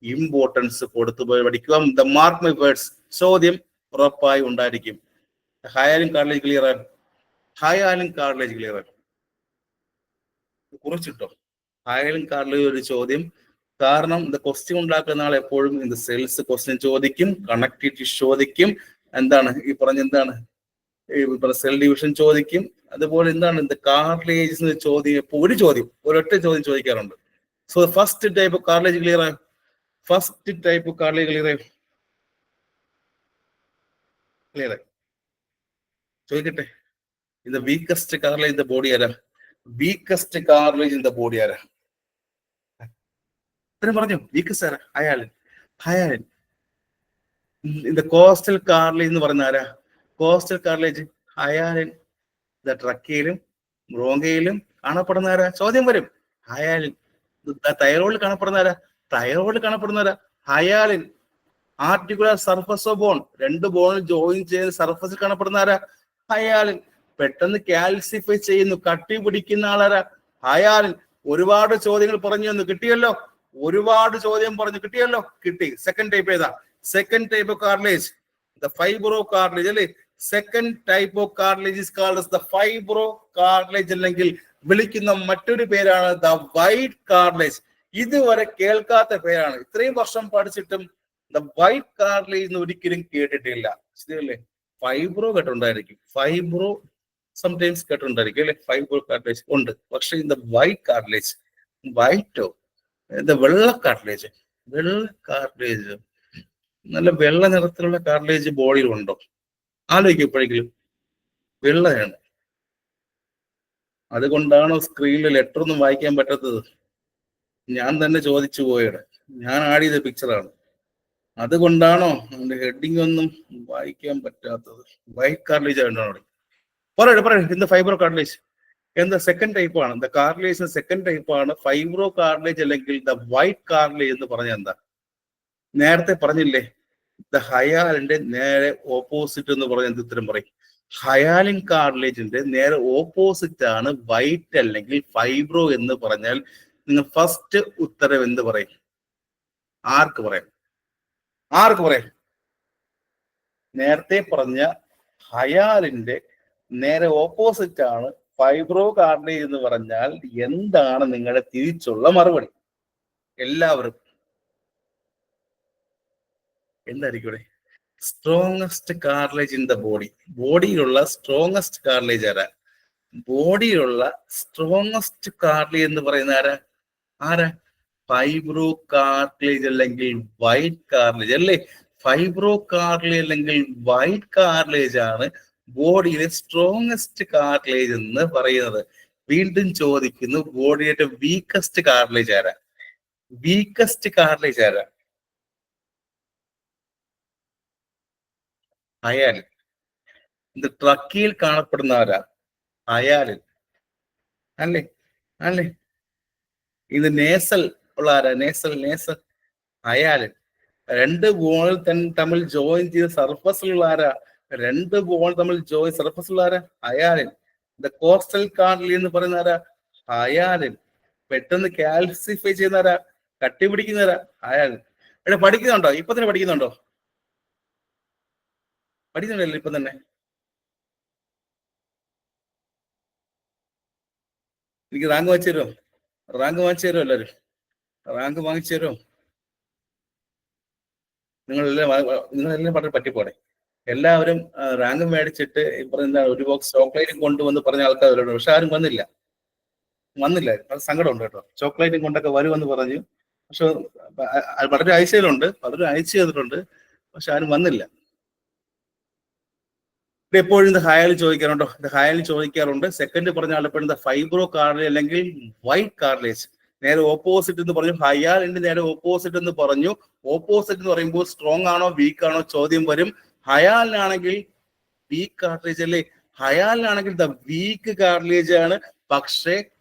ഇമ്പോർട്ടൻസ് കൊടുത്തു പോയി പഠിക്കുക. ദ മാർക്ക് മൈ വേർഡ്സ്, ചോദ്യം ഉറപ്പായി ഉണ്ടായിരിക്കും. ഹയാലിൻ കാർട്ടിലേജ് ക്ലിയർ ആണ്? ഹയാലിൻ കാർട്ടിലേജ് ക്ലിയർ ആണ്? കുറിച്ചിട്ടോ ഹയാലിൻ കാർട്ടിലേജ് ഒരു ചോദ്യം. കാരണം ഇത് ക്വസ്റ്റ്യൻ ഉണ്ടാക്കുന്ന ആൾ എപ്പോഴും ഇത് സെൽസ് ക്വസ്റ്റ്യൻ ചോദിക്കും, കണക്റ്റീവ് ടിഷ്യൂ ചോദിക്കും, എന്താണ് ഈ പറഞ്ഞ എന്താണ് സെൽ ഡിവിഷൻ ചോദിക്കും. അതുപോലെ എന്താണ് ഇത് കാർട്ടിലേജ് ചോദ്യം, ഇപ്പൊ ഒരു ചോദ്യം, ഒരൊറ്റ ചോദ്യം ചോദിക്കാറുണ്ട്. So first type of cartilage clear ആയി? First type of cartilage clear ആയി? ക്ലിയർ ആയി? ചോദിക്കട്ടെ, ഇത് weakest cartilage in the body ആരാ? Weakest cartilage in the body ആരാ? ഇത്രയും പറഞ്ഞു. വീക്കസ്റ്റ് ആരാ? ഹയാലിൻ. ഹയാലിൻ. ഇത് കോസ്റ്റൽ കാർട്ടിലേജ് എന്ന് പറയുന്ന ആരാ? Costal cartilage hyaline. ട്രക്കയിലും ബ്രോങ്കയിലും കാണപ്പെടുന്ന ആരാ? ചോദ്യം വരും. ഹയാലിൻ. തൈറോയിഡിൽ കാണപ്പെടുന്ന ആരാ? തൈറോയിഡിൽ കാണപ്പെടുന്ന ആരാ? Hyaline. Articular surface of bone, രണ്ട് ബോണിൽ ജോയിൻ ചെയ്ത് സർഫസിൽ കാണപ്പെടുന്ന ആരാ? ഹയാലിൻ. പെട്ടെന്ന് കാൽസിഫൈ ചെയ്യുന്നു, കട്ടി പിടിക്കുന്ന ആളാരാ? ഹയാലിൻ. ഒരുപാട് ചോദ്യങ്ങൾ പറഞ്ഞു തന്നു, കിട്ടിയല്ലോ? ഒരുപാട് ചോദ്യം പറഞ്ഞു, കിട്ടിയല്ലോ? കിട്ടി. സെക്കൻഡ് ടൈപ്പ് ഏതാ? Second type of cartilage the fibrocartilage അല്ലേ? Second type of cartilage is called the fibrocartilage, അല്ലെങ്കിൽ വിളിക്കുന്ന മറ്റൊരു പേരാണ് ദ വൈറ്റ് കാർട്ടിലേജ്. ഇതുവരെ കേൾക്കാത്ത പേരാണ്. ഇത്രയും വർഷം പഠിച്ചിട്ടും ദ വൈറ്റ് കാർട്ടിലേജ് ഒരിക്കലും കേട്ടിട്ടില്ല. ശരിയല്ലേ? ഫൈബ്രോ കേട്ടുണ്ടായിരിക്കും, ഫൈബ്രോ സംടൈംസ് കേട്ടുണ്ടായിരിക്കും അല്ലെ, ഫൈബ്രോ കാർട്ടിലേജ് ഉണ്ട്. പക്ഷെ ഇൻ ദ വൈറ്റ് കാർട്ടിലേജ്, വൈറ്റോ എന്താ വെള്ള കാർട്ടിലേജ്, വെള്ള കാർട്ടിലേജ്, നല്ല വെള്ള നിറത്തിലുള്ള കാർട്ടിലേജ് ബോഡിയിൽ ഉണ്ടോ? ആലോചിക്കും എപ്പോഴെങ്കിലും. വെള്ളയാണ്. അതുകൊണ്ടാണോ സ്ക്രീനിൽ ലെറ്റർ ഒന്നും വായിക്കാൻ പറ്റാത്തത്? ഞാൻ തന്നെ ചോദിച്ചു പോയത്, ഞാൻ ആഡ് ചെയ്ത പിക്ചറാണ്. അതുകൊണ്ടാണോ അതിന്റെ ഹെഡിങ് ഒന്നും വായിക്കാൻ പറ്റാത്തത്? വൈറ്റ് കാർട്ടിലേജ് ആയിട്ടാണ്. പറയട്ടെ ഇന്ന് ഫൈബ്രോ കാർട്ടിലേജ് എന്താ സെക്കൻഡ് ടൈപ്പ് ആണ്. ദ കാർട്ടിലേജ് സെക്കൻഡ് ടൈപ്പ് ആണ് ഫൈബ്രോ കാർട്ടിലേജ് അല്ലെങ്കിൽ ദ വൈറ്റ് കാർട്ടിലേജ് എന്ന് പറഞ്ഞ എന്താ? നേരത്തെ പറഞ്ഞില്ലേ, ദ ഹയാലിന്റെ നേരെ ഓപ്പോസിറ്റ് എന്ന് പറഞ്ഞ എന്ത് ഉത്തരം പറയും? ഹയാലിൻ കാർട്ടിലേജിന്റെ നേരെ ഓപ്പോസിറ്റ് ആണ് വൈറ്റ് അല്ലെങ്കിൽ ഫൈബ്രോ എന്ന് പറഞ്ഞാൽ നിങ്ങൾ ഫസ്റ്റ് ഉത്തരം എന്ത് പറയും? ആർക്ക് പറയാം? ആർക്ക് പറയാം? നേരത്തെ പറഞ്ഞ ഹയാലിന്റെ നേരെ ഓപ്പോസിറ്റ് ആണ് ഫൈബ്രോ കാർട്ടിലേജ് എന്ന് പറഞ്ഞാൽ എന്താണ് നിങ്ങളുടെ തിരിച്ചുള്ള മറുപടി? എല്ലാവരും എന്തായിരിക്കും? Strongest cartilage in the body. ബോഡിയിലുള്ള സ്ട്രോങ്ങസ്റ്റ് കാർട്ടിലേജ് ആരാ? ബോഡിയിലുള്ള സ്ട്രോങ്ങസ്റ്റ് കാർട്ടിലേജ് എന്ന് പറയുന്ന ആരാ? ആരാ? ഫൈബ്രോ കാർട്ടിലേജ് അല്ലെങ്കിൽ വൈറ്റ് കാർട്ടിലേജ് അല്ലേ? ഫൈബ്രോ കാർട്ടിലേജ് അല്ലെങ്കിൽ വൈറ്റ് കാർട്ടിലേജ് ആണ് ബോഡിയിലെ സ്ട്രോങ്ങസ്റ്റ് കാർട്ടിലേജ് എന്ന് പറയുന്നത്. വീണ്ടും ചോദിക്കുന്നു, ബോഡിയുടെ വീക്കസ്റ്റ് കാർട്ടിലേജ് ആരാ? വീക്കസ്റ്റ് കാർട്ടിലേജ് ആരാ? ഹയാലിൻ. ഇത് ട്രക്കിയിൽ കാണപ്പെടുന്ന ആരാ? ഹയാലിൻ അല്ലേ? അല്ലേ? ഇത് നേസൽ ഉള്ള ആരാ? Nasal hyaline. രണ്ട് ബോൾ തമ്മിൽ ജോയിൻ ചെയ്ത സർഫസിലുള്ള ആരാ? രണ്ട് ബോൾ തമ്മിൽ ജോയിൻ സർഫസിലുള്ള ആരാ? ഹയാലിൻ. ദ കോസ്റ്റൽ കാർട്ടിലേജ് എന്ന് പറയുന്ന ആരാ? ഹയാലിൻ. പെട്ടെന്ന് കാൽസിഫൈ ചെയ്യുന്ന ആരാ? കട്ടിപിടിക്കുന്നവരാ? ഹയാലിൻ. ഇവിടെ പഠിക്കുന്നുണ്ടോ? ഇപ്പൊ തന്നെ പഠിക്കുന്നുണ്ടോ? പഠിക്കുന്നുണ്ടല്ലോ ഇപ്പൊ തന്നെ. എനിക്ക് റാങ്ക് വാങ്ങിച്ചു തരുമോ? റാങ്ക് വാങ്ങിച്ചു തരുമോ? എല്ലാവരും റാങ്ക് വാങ്ങിച്ചു തരുമോ? നിങ്ങളെല്ലാം പറഞ്ഞ് പറ്റിപ്പോടെ? എല്ലാവരും റാങ്ക് മേടിച്ചിട്ട് പറയുന്ന ഒരു ബോക്സ് ചോക്ലേറ്റും കൊണ്ടുവന്ന് പറഞ്ഞ ആൾക്കാരുണ്ട്. പക്ഷെ ആരും വന്നില്ല. അത് സങ്കടമുണ്ട് കേട്ടോ. ചോക്ലേറ്റും കൊണ്ടൊക്കെ വരുമെന്ന് പറഞ്ഞു. പക്ഷെ പലരും അയച്ചതിലുണ്ട്, പലരും അയച്ചു ചെയ്തിട്ടുണ്ട്, പക്ഷെ ആരും വന്നില്ല. എപ്പോഴും ഇത് ഹയാലിൻ ചോദിക്കാറുണ്ടോ? ഇത് ഹയാലിൻ ചോദിക്കാറുണ്ട്. സെക്കൻഡ് പറഞ്ഞ ആളെപ്പോഴും ഫൈബ്രോ കാർട്ടിലേജ് അല്ലെങ്കിൽ വൈറ്റ് കാർട്ടിലേജ്. നേരെ ഓപ്പോസിറ്റ് എന്ന് പറഞ്ഞു. ഹയാലിന്റെ നേരെ ഓപ്പോസിറ്റ് എന്ന് പറഞ്ഞു. ഓപ്പോസിറ്റ് എന്ന് പറയുമ്പോൾ സ്ട്രോങ് ആണോ വീക്ക് ആണോ ചോദ്യം വരും. ഹയാലിനാണെങ്കിൽ വീക്ക് കാർട്ടിലേജ് അല്ലേ? ഹയാലിനാണെങ്കിൽ ദ വീക്ക് കാർട്ടിലേജ് ആണ്. പക്ഷേ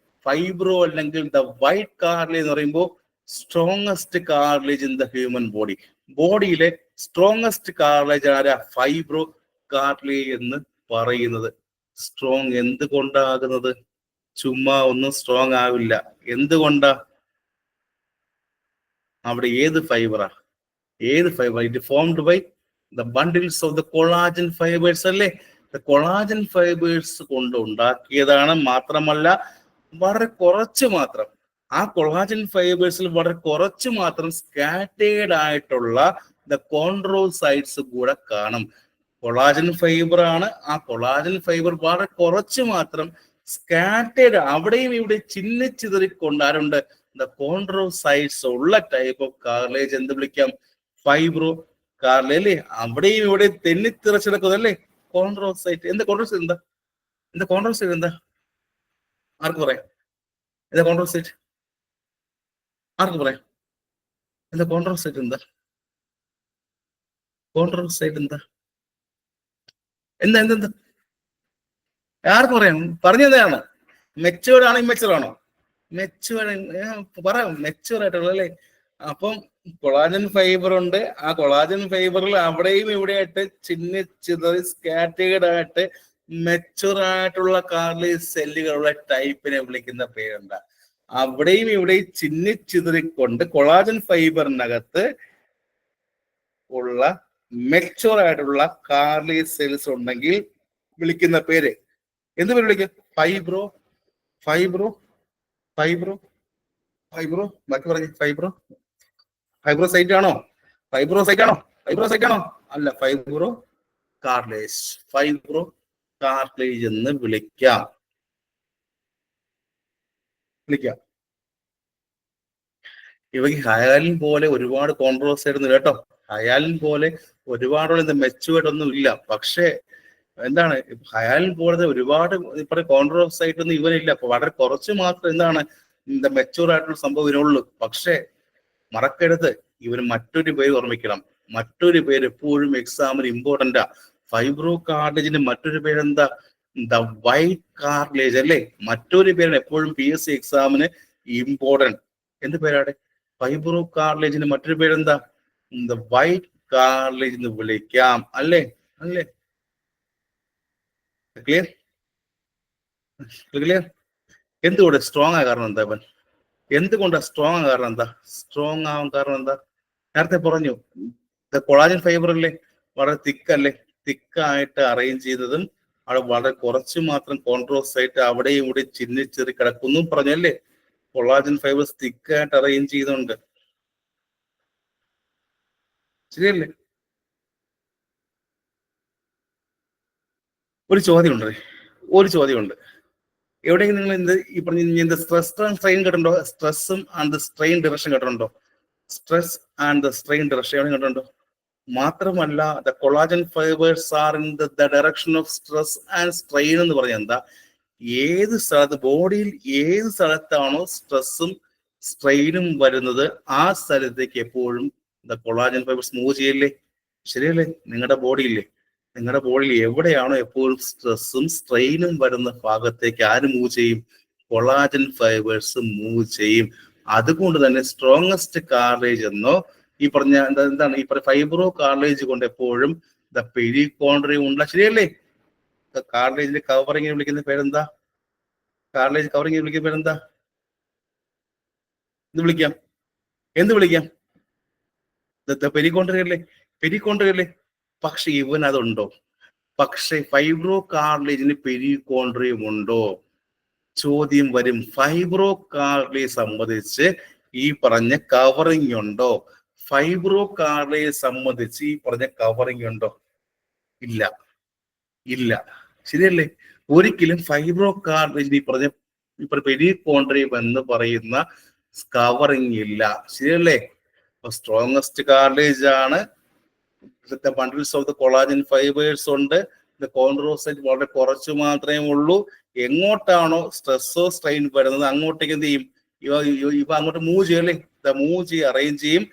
ഫൈബ്രോ അല്ലെങ്കിൽ ദ വൈറ്റ് കാർട്ടിലേജ് എന്ന് പറയുമ്പോൾ strongest cartilage in the human body. ബോഡിയിലെ സ്ട്രോങ്ങസ്റ്റ് കാർട്ടിലേജ് ആരാ? ഫൈബ്രോ കാർട്ടിലേജ് എന്ന് പറയുന്നത്. സ്ട്രോങ് എന്തുകൊണ്ടാകുന്നത്? ചുമ്മാ ഒന്നും സ്ട്രോങ് ആവില്ല. എന്തുകൊണ്ടാ? അവിടെ ഏത് ഫൈബറാ? It formed by the bundles of the collagen fibres അല്ലേ? കൊളാജൻ ഫൈബേഴ്സ് കൊണ്ട് ഉണ്ടാക്കിയതാണ്. മാത്രമല്ല വളരെ കുറച്ച് മാത്രം, ആ കൊളാജൻ ഫൈബേഴ്സിൽ വളരെ കുറച്ച് മാത്രം സ്കാറ്റേഡ് ആയിട്ടുള്ള ദ കോൺട്രോസൈറ്റ്സ് കൂടെ കാണും. കൊളാജൻ ഫൈബർ ആണ്. ആ കൊളാജൻ ഫൈബർ വളരെ കുറച്ച് മാത്രം സ്കാറ്റേഡ്, അവിടെയും ഇവിടെ ചിന്നിച്ചിതറിക്കൊണ്ടാരുണ്ട് ദ കോൺട്രോസൈറ്റ്സ് ഉള്ള ടൈപ്പ് ഓഫ് കാർട്ടിലേജ് എന്ത് വിളിക്കാം? ഫൈബ്രോ കാർട്ടിലേജ് അല്ലേ? അവിടെയും ഇവിടെ തെന്നിത്തിറച്ചെടുക്കുന്നല്ലേ കോൺട്രോസൈറ്റ്. എന്താ കോൺട്രോസൈറ്റ്? എന്താ കോൺട്രോസൈറ്റ്? എന്താ? ആർക്ക് പറയാം? എന്താ കോൺട്രോസൈറ്റ്? ആർക്ക് പറയാം? എന്താ കോൺട്രോസൈറ്റ്? എന്താ കോൺട്രോസൈറ്റ്? എന്താ എന്താ എന്താ എന്താ ആർക്ക് പറയാം? പറഞ്ഞതാണ്. മെച്ചുവേർഡ് ആണോ ഇമ്മെച്ചുവേർഡ് ആണോ? മെച്ചുവേർഡ് പറയാം. മെച്ചുവേർഡ് ആയിട്ടുള്ള അല്ലേ? അപ്പം കൊളാജൻ ഫൈബർ ഉണ്ട്. ആ കൊളാജൻ ഫൈബറിൽ അവിടെയും ഇവിടെ ആയിട്ട് ചിന്നിച്ചിതറി സ്കാറ്റേഡ് ആയിട്ട് മെച്ചുവർ ആയിട്ടുള്ള കാർട്ടിലേജ് സെല്ലുകളുള്ള ടൈപ്പിനെ വിളിക്കുന്ന പേരുണ്ട്. അവിടെയും ഇവിടെയും ചിന്നിച്ചിതറിക്കൊണ്ട് കൊളാജൻ ഫൈബറിനകത്ത് ഉള്ള മെച്ചുവർ ആയിട്ടുള്ള കാർട്ടിലേജ് സെൽസ് ഉണ്ടെങ്കിൽ വിളിക്കുന്ന പേര് എന്ത് പേര് വിളിക്കുക? ഫൈബ്രോ ഫൈബ്രോ ഫൈബ്രോ ഫൈബ്രോ ബാക്കി പറഞ്ഞു. ഫൈബ്രോസൈറ്റ് ആണോ? ഫൈബ്രോസൈറ്റ് ആണോ? അല്ല, ഫൈബ്രോ കാർട്ടിലേജ്, ഫൈബ്രോ കാർട്ടിലേജ് എന്ന് വിളിക്കാം. ഇവയ്ക്ക് ഹയാലിൻ പോലെ ഒരുപാട് കോൺട്രവേഴ്സി ആയിരുന്നു കേട്ടോ. ഹയാലിൻ പോലെ ഒരുപാട് മെച്ചുവേർഡ് ഒന്നും ഇല്ല. പക്ഷേ എന്താണ്, ഹയാലിൻ പോലെ ഒരുപാട് ഇപ്പൊ കോൺട്രവേഴ്സി ആയിട്ടൊന്നും ഇവനില്ല. അപ്പൊ വളരെ കുറച്ച് മാത്രം എന്താണ് മെച്ചൂർ ആയിട്ടുള്ള സംഭവം ഇതിനുള്ളൂ. പക്ഷേ മറക്കരുത്, ഇവന് മറ്റൊരു പേര് ഓർമ്മിക്കണം. മറ്റൊരു പേര് എപ്പോഴും എക്സാമിന് ഇമ്പോർട്ടന്റാ. ഫൈബ്രോ കാർട്ടിലേജിന് മറ്റൊരു പേരെന്താ? ദ വൈറ്റ് കാർട്ടിലേജ് അല്ലേ? മറ്റൊരു പേരാണ് എപ്പോഴും PSC എക്സാമിന് ഇമ്പോർട്ടന്റ്. എന്ത് പേരാണ്? ഫൈബ്രോ കാർട്ടിലേജിന് മറ്റൊരു പേരെന്താ? ദ വൈറ്റ് കാർട്ടിലേജ് എന്ന് വിളിക്കാം. അല്ലേ? അല്ലേ? ക്ലിയർ? ക്ലിയർ? എന്തുകൊണ്ട് സ്ട്രോങ് ആയ കാരണം എന്താ? എന്തുകൊണ്ടാ സ്ട്രോങ് ആകാൻ കാരണം എന്താ? സ്ട്രോങ് ആവാൻ കാരണം എന്താ? നേരത്തെ പറഞ്ഞു, കൊളാജൻ ഫൈബർ അല്ലേ, വളരെ തിക്കല്ലേ, തിക്കായിട്ട് അറേഞ്ച് ചെയ്തതും അവിടെ വളരെ കുറച്ച് മാത്രം കോൺട്രോസ് ആയിട്ട് അവിടെയും ഇവിടെ ചിന്നിച്ചെറി കിടക്കുന്നു പറഞ്ഞല്ലേ. കൊളാജൻ ഫൈബേഴ്സ് തിക്കായിട്ട് അറേഞ്ച് ചെയ്തുകൊണ്ട്, ശരിയല്ലേ? ഒരു ചോദ്യമുണ്ട്. എവിടെയെങ്കിലും നിങ്ങൾ ഈ പറഞ്ഞ സ്ട്രെസ് ആൻഡ് സ്ട്രെയിൻ കേട്ടിട്ടുണ്ടോ? സ്ട്രെസ്സും ആൻഡ് സ്ട്രെയിൻ ഡിറക്ഷൻ കേട്ടിട്ടുണ്ടോ? സ്ട്രെസ് ആൻഡ് സ്ട്രെയിൻ ഡിറക്ഷൻ എവിടെ കേട്ടിട്ടുണ്ടോ? മാത്രമല്ല, the collagen fibres are in the direction of stress and strain എന്ന് പറഞ്ഞാൽ എന്താ? ഏത് സ്ഥലത്ത്, ബോഡിയിൽ ഏത് സ്ഥലത്താണോ സ്ട്രെസ്സും സ്ട്രെയിനും വരുന്നത് ആ സ്ഥലത്തേക്ക് എപ്പോഴും ദ കൊളാജൻ ഫൈബേഴ്സ് മൂവ് ചെയ്യല്ലേ? ശരിയല്ലേ? നിങ്ങളുടെ ബോഡിയിൽ എവിടെയാണോ എപ്പോഴും സ്ട്രെസ്സും സ്ട്രെയിനും വരുന്ന ഭാഗത്തേക്ക് ആര് മൂവ് ചെയ്യും? കൊളാജൻ ഫൈബേഴ്സ് മൂവ് ചെയ്യും. അതുകൊണ്ട് തന്നെ സ്ട്രോങ്ങസ്റ്റ് കാർട്ടിലേജ് എന്നോ ഈ പറഞ്ഞ എന്താണ് ഈ പറഞ്ഞ ഫൈബ്രോ കാർട്ടിലേജ് കൊണ്ട് എപ്പോഴും ദ പെരികോൺഡ്രിയം ഉണ്ട. ശരിയല്ലേ? കാർട്ടിലേജിന്റെ കവറിംഗ് വിളിക്കുന്ന പേരെന്താ? കാർട്ടിലേജ് കവറിംഗ് വിളിക്കുന്ന പേരെന്താ? എന്ത് വിളിക്കാം? പെരികോൺഡ്രിയം അല്ലേ? പക്ഷെ ഇവൻ അതുണ്ടോ? പക്ഷെ ഫൈബ്രോ കാർട്ടിലേജിന് പെരികോൺഡ്രിയം ഉണ്ടോ? ചോദ്യം വരും. ഫൈബ്രോ കാർട്ടിലേജ് സംബന്ധിച്ച് ഈ പറഞ്ഞ കവറിംഗ് ഉണ്ടോ? ഫൈബ്രോ കാർട്ടിലേജ് സംബന്ധിച്ച് ഈ പറഞ്ഞ കവറിംഗ് ഉണ്ടോ? ഇല്ല. ശരിയല്ലേ? ഒരിക്കലും ഫൈബ്രോ കാർട്ടിലേജിന് ഈ പറഞ്ഞ പെരികോൺഡ്രിയം എന്ന് പറയുന്ന കവറിംഗ് ഇല്ല. ശരിയല്ലേ? സ്ട്രോങ്ങസ്റ്റ് കാർട്ടിലേജ് ആണ്. Bundles of the collagen fibres ഉണ്ട്. കോൺട്രോസൈറ്റ് വളരെ കുറച്ച് മാത്രമേ ഉള്ളൂ. എങ്ങോട്ടാണോ സ്ട്രെസ്സോ സ്ട്രെയിൻ വരുന്നത് അങ്ങോട്ടേക്ക് എന്ത് ചെയ്യും? ഇവ അങ്ങോട്ട് മൂവ് ചെയ്യല്ലേ? മൂവ് ചെയ്യും, അറേഞ്ച് ചെയ്യും.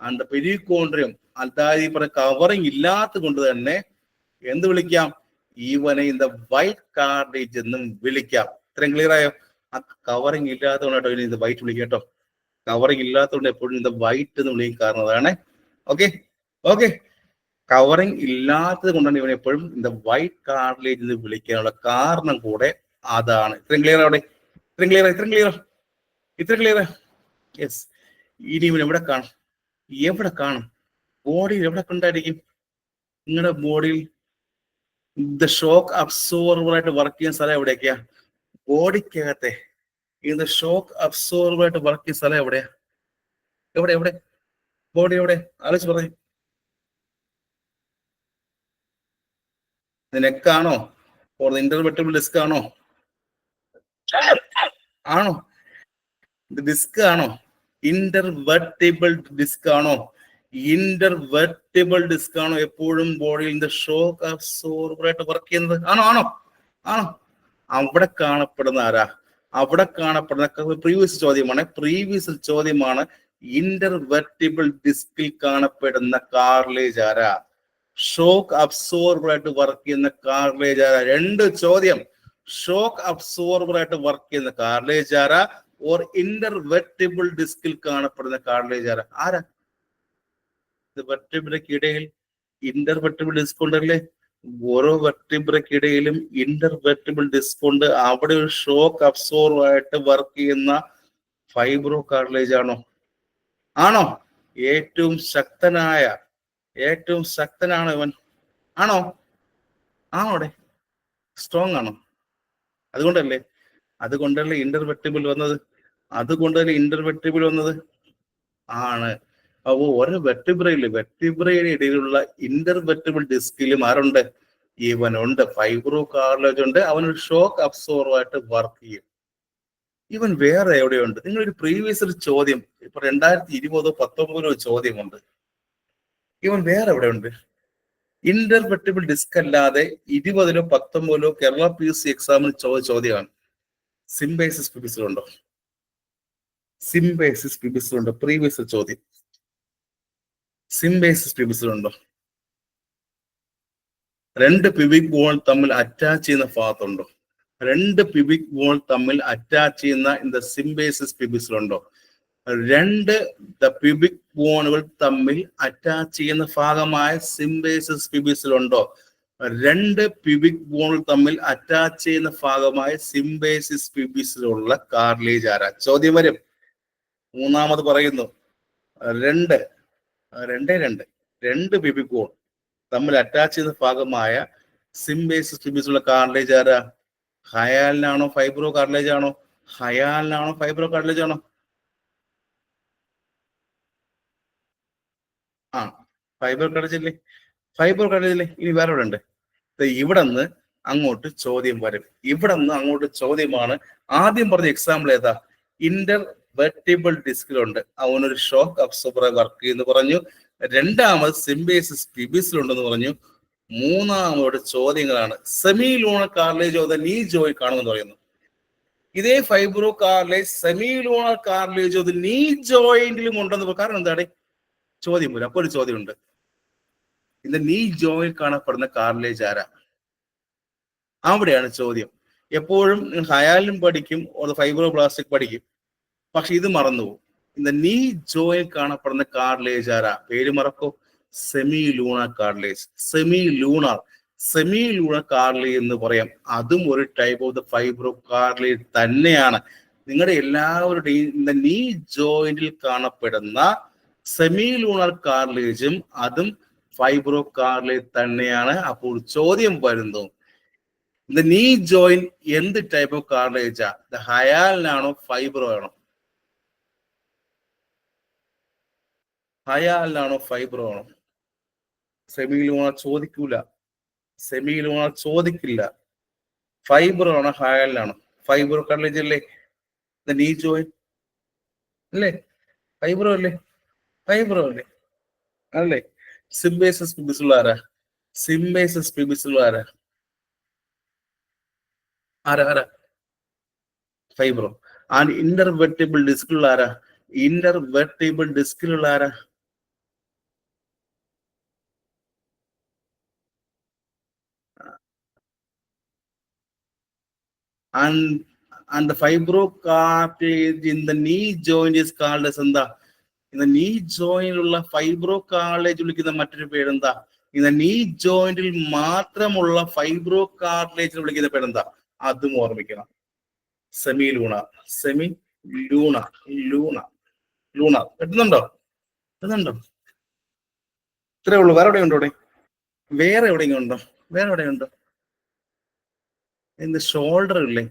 ആൻഡ് പെരികോൺഡ്രിയം, അതായത് ഈ പറഞ്ഞ കവറിങ് ഇല്ലാത്തത് കൊണ്ട് തന്നെ എന്ത് വിളിക്കാം? ഈവനെ ഇൻ ദ വൈറ്റ് കാർട്ടിലേജ് എന്നും വിളിക്കാം. ഇത്രയും ക്ലിയർ ആയോ? ആ കവറിങ് ഇല്ലാത്തതുകൊണ്ടാട്ടോ ഇനി ഇത് വൈറ്റ് വിളിക്കാം കേട്ടോ. കവറിങ് ഇല്ലാത്തതുകൊണ്ട് എപ്പോഴും ഇത് വൈറ്റ് എന്ന് വിളിക്കും. കാരണം അതാണ്. ഓക്കെ. കവറിങ് ഇല്ലാത്തത് കൊണ്ടാണ് ഇവൻ എപ്പോഴും ഇൻ വൈറ്റ് കാർട്ടിലേജ് എന്ന് വിളിക്കാനുള്ള കാരണം കൂടെ അതാണ്. ഇത്രയും ക്ലിയർ അവിടെ? ഇത്രയും ക്ലിയർ? യെസ്. ഇനി ഇവൻ എവിടെ കാണും? ബോഡിയിൽ എവിടെ കണ്ടായിരിക്കും? നിങ്ങളുടെ ബോഡിയിൽ ദ ഷോക്ക് അബ്സോർബർ ആയിട്ട് വർക്ക് ചെയ്യുന്ന സ്ഥലം എവിടെയൊക്കെയാ? ബോഡിക്കകത്തെ ഇത് ഷോക്ക് അബ്സോർബർ ആയിട്ട് വർക്ക് ചെയ്യുന്ന സ്ഥലം എവിടെയാ? എവിടെ ബോഡി എവിടെ? ആലോചിച്ച് പറഞ്ഞു. നെക്കാണോ? ഓർ ഇന്റർവെർട്ടിബിൾ ഡിസ്ക് ആണോ? ഡിസ്ക് ആണോ? ഇന്റർവെർട്ടിബിൾ ഡിസ്ക് ആണോ? എപ്പോഴും ബോഡിയിൽ ഷോക്ക് അബ്സോർബർ ആയിട്ട് വർക്ക് ചെയ്യുന്നത്? ആണോ? അവിടെ കാണപ്പെടുന്ന ആരാ? അവിടെ കാണപ്പെടുന്ന പ്രീവിയസ് ചോദ്യമാണ്. ഇന്റർവെർട്ടിബിൾ ഡിസ്കിൽ കാണപ്പെടുന്ന കാർട്ടിലേജ് ആരാ? ഷോക്ക് അബ്സോർബർ ആയിട്ട് വർക്ക് ചെയ്യുന്ന കാർട്ടിലേജ് ആരാ? 2 ചോദ്യം. ഷോക്ക് അബ്സോർബർ ആയിട്ട് വർക്ക് ചെയ്യുന്ന കാർട്ടിലേജ് ആരാ? ഓർ ഇന്റർവെർട്ടിബിൾ ഡിസ്കിൽ കാണപ്പെടുന്ന കാർട്ടിലേജ് ആരാ? വെർട്ടിബ്രയ്ക്കിടയിൽ ഇന്റർവെർട്ടിബിൾ ഡിസ്ക് ഉണ്ടല്ലേ? ഓരോ വെർട്ടിബ്രയ്ക്കിടയിലും ഇന്റർവെർട്ടിബിൾ ഡിസ്ക് ഉണ്ട്. അവിടെ ഒരു ഷോക്ക് അബ്സോർബർ ആയിട്ട് വർക്ക് ചെയ്യുന്ന ഫൈബ്രോ കാർട്ടിലേജ് ആണോ? ഏറ്റവും ശക്തനാണ് ഇവൻ. ആണോ? സ്ട്രോങ് ആണോ? അതുകൊണ്ടല്ലേ ഇന്റർവെർട്ടിബിൾ വന്നത്? ആണ്. അപ്പോ ഓരോ വെർട്ടിബ്രയുടെ ഇടയിലുള്ള ഇന്റർവെർട്ടിബിൾ ഡിസ്കിലും ആരുണ്ട്? ഇവനുണ്ട്. ഫൈബ്രോ കാർലേജ് ഉണ്ട്. അവനൊരു ഷോക്ക് അബ്സോർവായിട്ട് വർക്ക് ചെയ്യും. ഇവൻ വേറെ എവിടെയുണ്ട്? നിങ്ങളൊരു പ്രീവിയസ് ഒരു ചോദ്യം ഇപ്പൊ 2020-19 ചോദ്യമുണ്ട്. ഇവൻ വേറെ എവിടെയുണ്ട്? ഇന്റർവെർട്ടിബിൾ ഡിസ്ക് അല്ലാതെ 20-19 കേരള PSC എക്സാമിന് ചോദ്യമാണ്. സിംബൈസിസ് പിബിസിലുണ്ടോ? സിംബൈസിസ് പിബിസിലുണ്ടോ? പ്രീവിയസ് ചോദ്യം. സിംബൈസിസ് പിബിസിലുണ്ടോ? 2 പിബിക് ബോൺ തമ്മിൽ അറ്റാച്ച് ചെയ്യുന്ന ഭാഗത്തുണ്ടോ? 2 പിബിക് ബോൺ തമ്മിൽ അറ്റാച്ച് ചെയ്യുന്ന ഇൻ സിംബൈസിസ് പിബിസിലുണ്ടോ? 2 പിബിക് ബോണുകൾ തമ്മിൽ അറ്റാച്ച് ചെയ്യുന്ന ഭാഗമായ സിംബൈസിസ് പിബിസിലുണ്ടോ? 2 പിബിക് ബോണുകൾ തമ്മിൽ അറ്റാച്ച് ചെയ്യുന്ന ഭാഗമായ സിംബൈസിസ് പിബിസിലുള്ള കാർലേജ് ആരാ? ചോദ്യം വരും. മൂന്നാമത് പറയുന്നു. 2 പിബിക് ബോൺ തമ്മിൽ അറ്റാച്ച് ചെയ്യുന്ന ഭാഗമായ സിംബൈസിസ് പിബിസിലുള്ള കാർലേജ് ആരാ? ഹയാലിനാണോ ഫൈബ്രോ കാർലേജ് ആണോ? ഹയാലിനാണോ ഫൈബ്രോ കാർലേജ് ആണോ? ആ, ഫൈബ്രോ കാർലേജ് അല്ലേ? ഫൈബ്രോ കാർലേജ് അല്ലേ? ഇനി വേറെ ഇവിടെ ഉണ്ട്. ഇവിടെ നിന്ന് അങ്ങോട്ട് ചോദ്യം വരും. ഇവിടെ നിന്ന് അങ്ങോട്ട് ചോദ്യമാണ്. ആദ്യം പറഞ്ഞ എക്സാമ്പിൾ ഏതാ? ഇന്റർ വെർട്ടിബിൾ ഡിസ്കിലുണ്ട്, അവനൊരു ഷോക്ക് അബ്സോർബർ വർക്ക് ചെയ്യുന്നു പറഞ്ഞു. രണ്ടാമത് സിംബൈസിസ് പിബിസിലുണ്ടെന്ന് പറഞ്ഞു. മൂന്നാമത് ചോദ്യങ്ങളാണ്. Semilunar cartilage of the knee joint കാണുമെന്ന് പറയുന്നു. ഇതേ fibrocartilage semilunar cartilage of the knee ജോയിന്റിലും ഉണ്ടെന്ന്. കാരണം എന്താണ്? ചോദ്യം വരും. അപ്പോൾ ഒരു ചോദ്യമുണ്ട്. ഇന്ന് നീ ജോയിന്റ് കാണപ്പെടുന്ന കാർലേജ് ആരാ? അവിടെയാണ് ചോദ്യം. എപ്പോഴും ഹയാലിനും പഠിക്കും, ഫൈബ്രോ പ്ലാസ്റ്റിക് പഠിക്കും, പക്ഷെ ഇത് മറന്നുപോകും. ഇന്ന് നീ ജോയിന്റ് കാണപ്പെടുന്ന കാർലേജ് ആരാ? പേര് മറക്കോ? Semilunar cartilage. Semilunar cartilage എന്ന് പറയാം. അതും ഒരു type of the fibrocartilage തന്നെയാണ്. നിങ്ങളുടെ എല്ലാവരുടെയും നീ ജോയിന്റിൽ കാണപ്പെടുന്ന സെമി ലൂണർ കാർലേജും അതും ഫൈബ്രോ കാർലേജ് തന്നെയാണ്. അപ്പോൾ ചോദ്യം വരുന്നു, നീ ജോയിന്റ് എന്ത് ടൈപ്പ് ഓഫ് കാർലേജാ? ഹയാലിനാണോ ഫൈബ്രോ ആണോ? ഹയാലിനാണോ ഫൈബ്രോ ആണോ? സെമി ലൂണർ ചോദിക്കില്ല. ഫൈബ്രോ ആണോ ഹയാലിനാണോ? ഫൈബ്രോ കാർലേജ് അല്ലേ? നീ ജോയിന്റ് അല്ലേ? ഫൈബ്രോ അല്ലേ? അല്ലേ? സിംബൈസിസ് പിബിസിലുള്ള ആരാ? ഫൈബ്രോ. ആൻഡ് ഇന്റർവെർട്ടിബിൾ ഡിസ്കിലുള്ള ആരാ? And the fibro cartilage in the knee joint is called as എന്താ? In the knee joint ഉള്ള ഫൈബ്രോ കാർലേജ് വിളിക്കുന്ന മറ്റൊരു പേരെന്താ? In the knee jointൽ മാത്രമുള്ള ഫൈബ്രോ കാർലേജ് വിളിക്കുന്ന പേരെന്താ? അതും ഓർമ്മിക്കണം. Semilunar. കിട്ടുന്നുണ്ടോ? ഇത്രേ ഉള്ളൂ. വേറെ എവിടെയെങ്കിലും ഉണ്ടോ? ഇന്ന് ഷോൾഡർ ഇല്ലേ?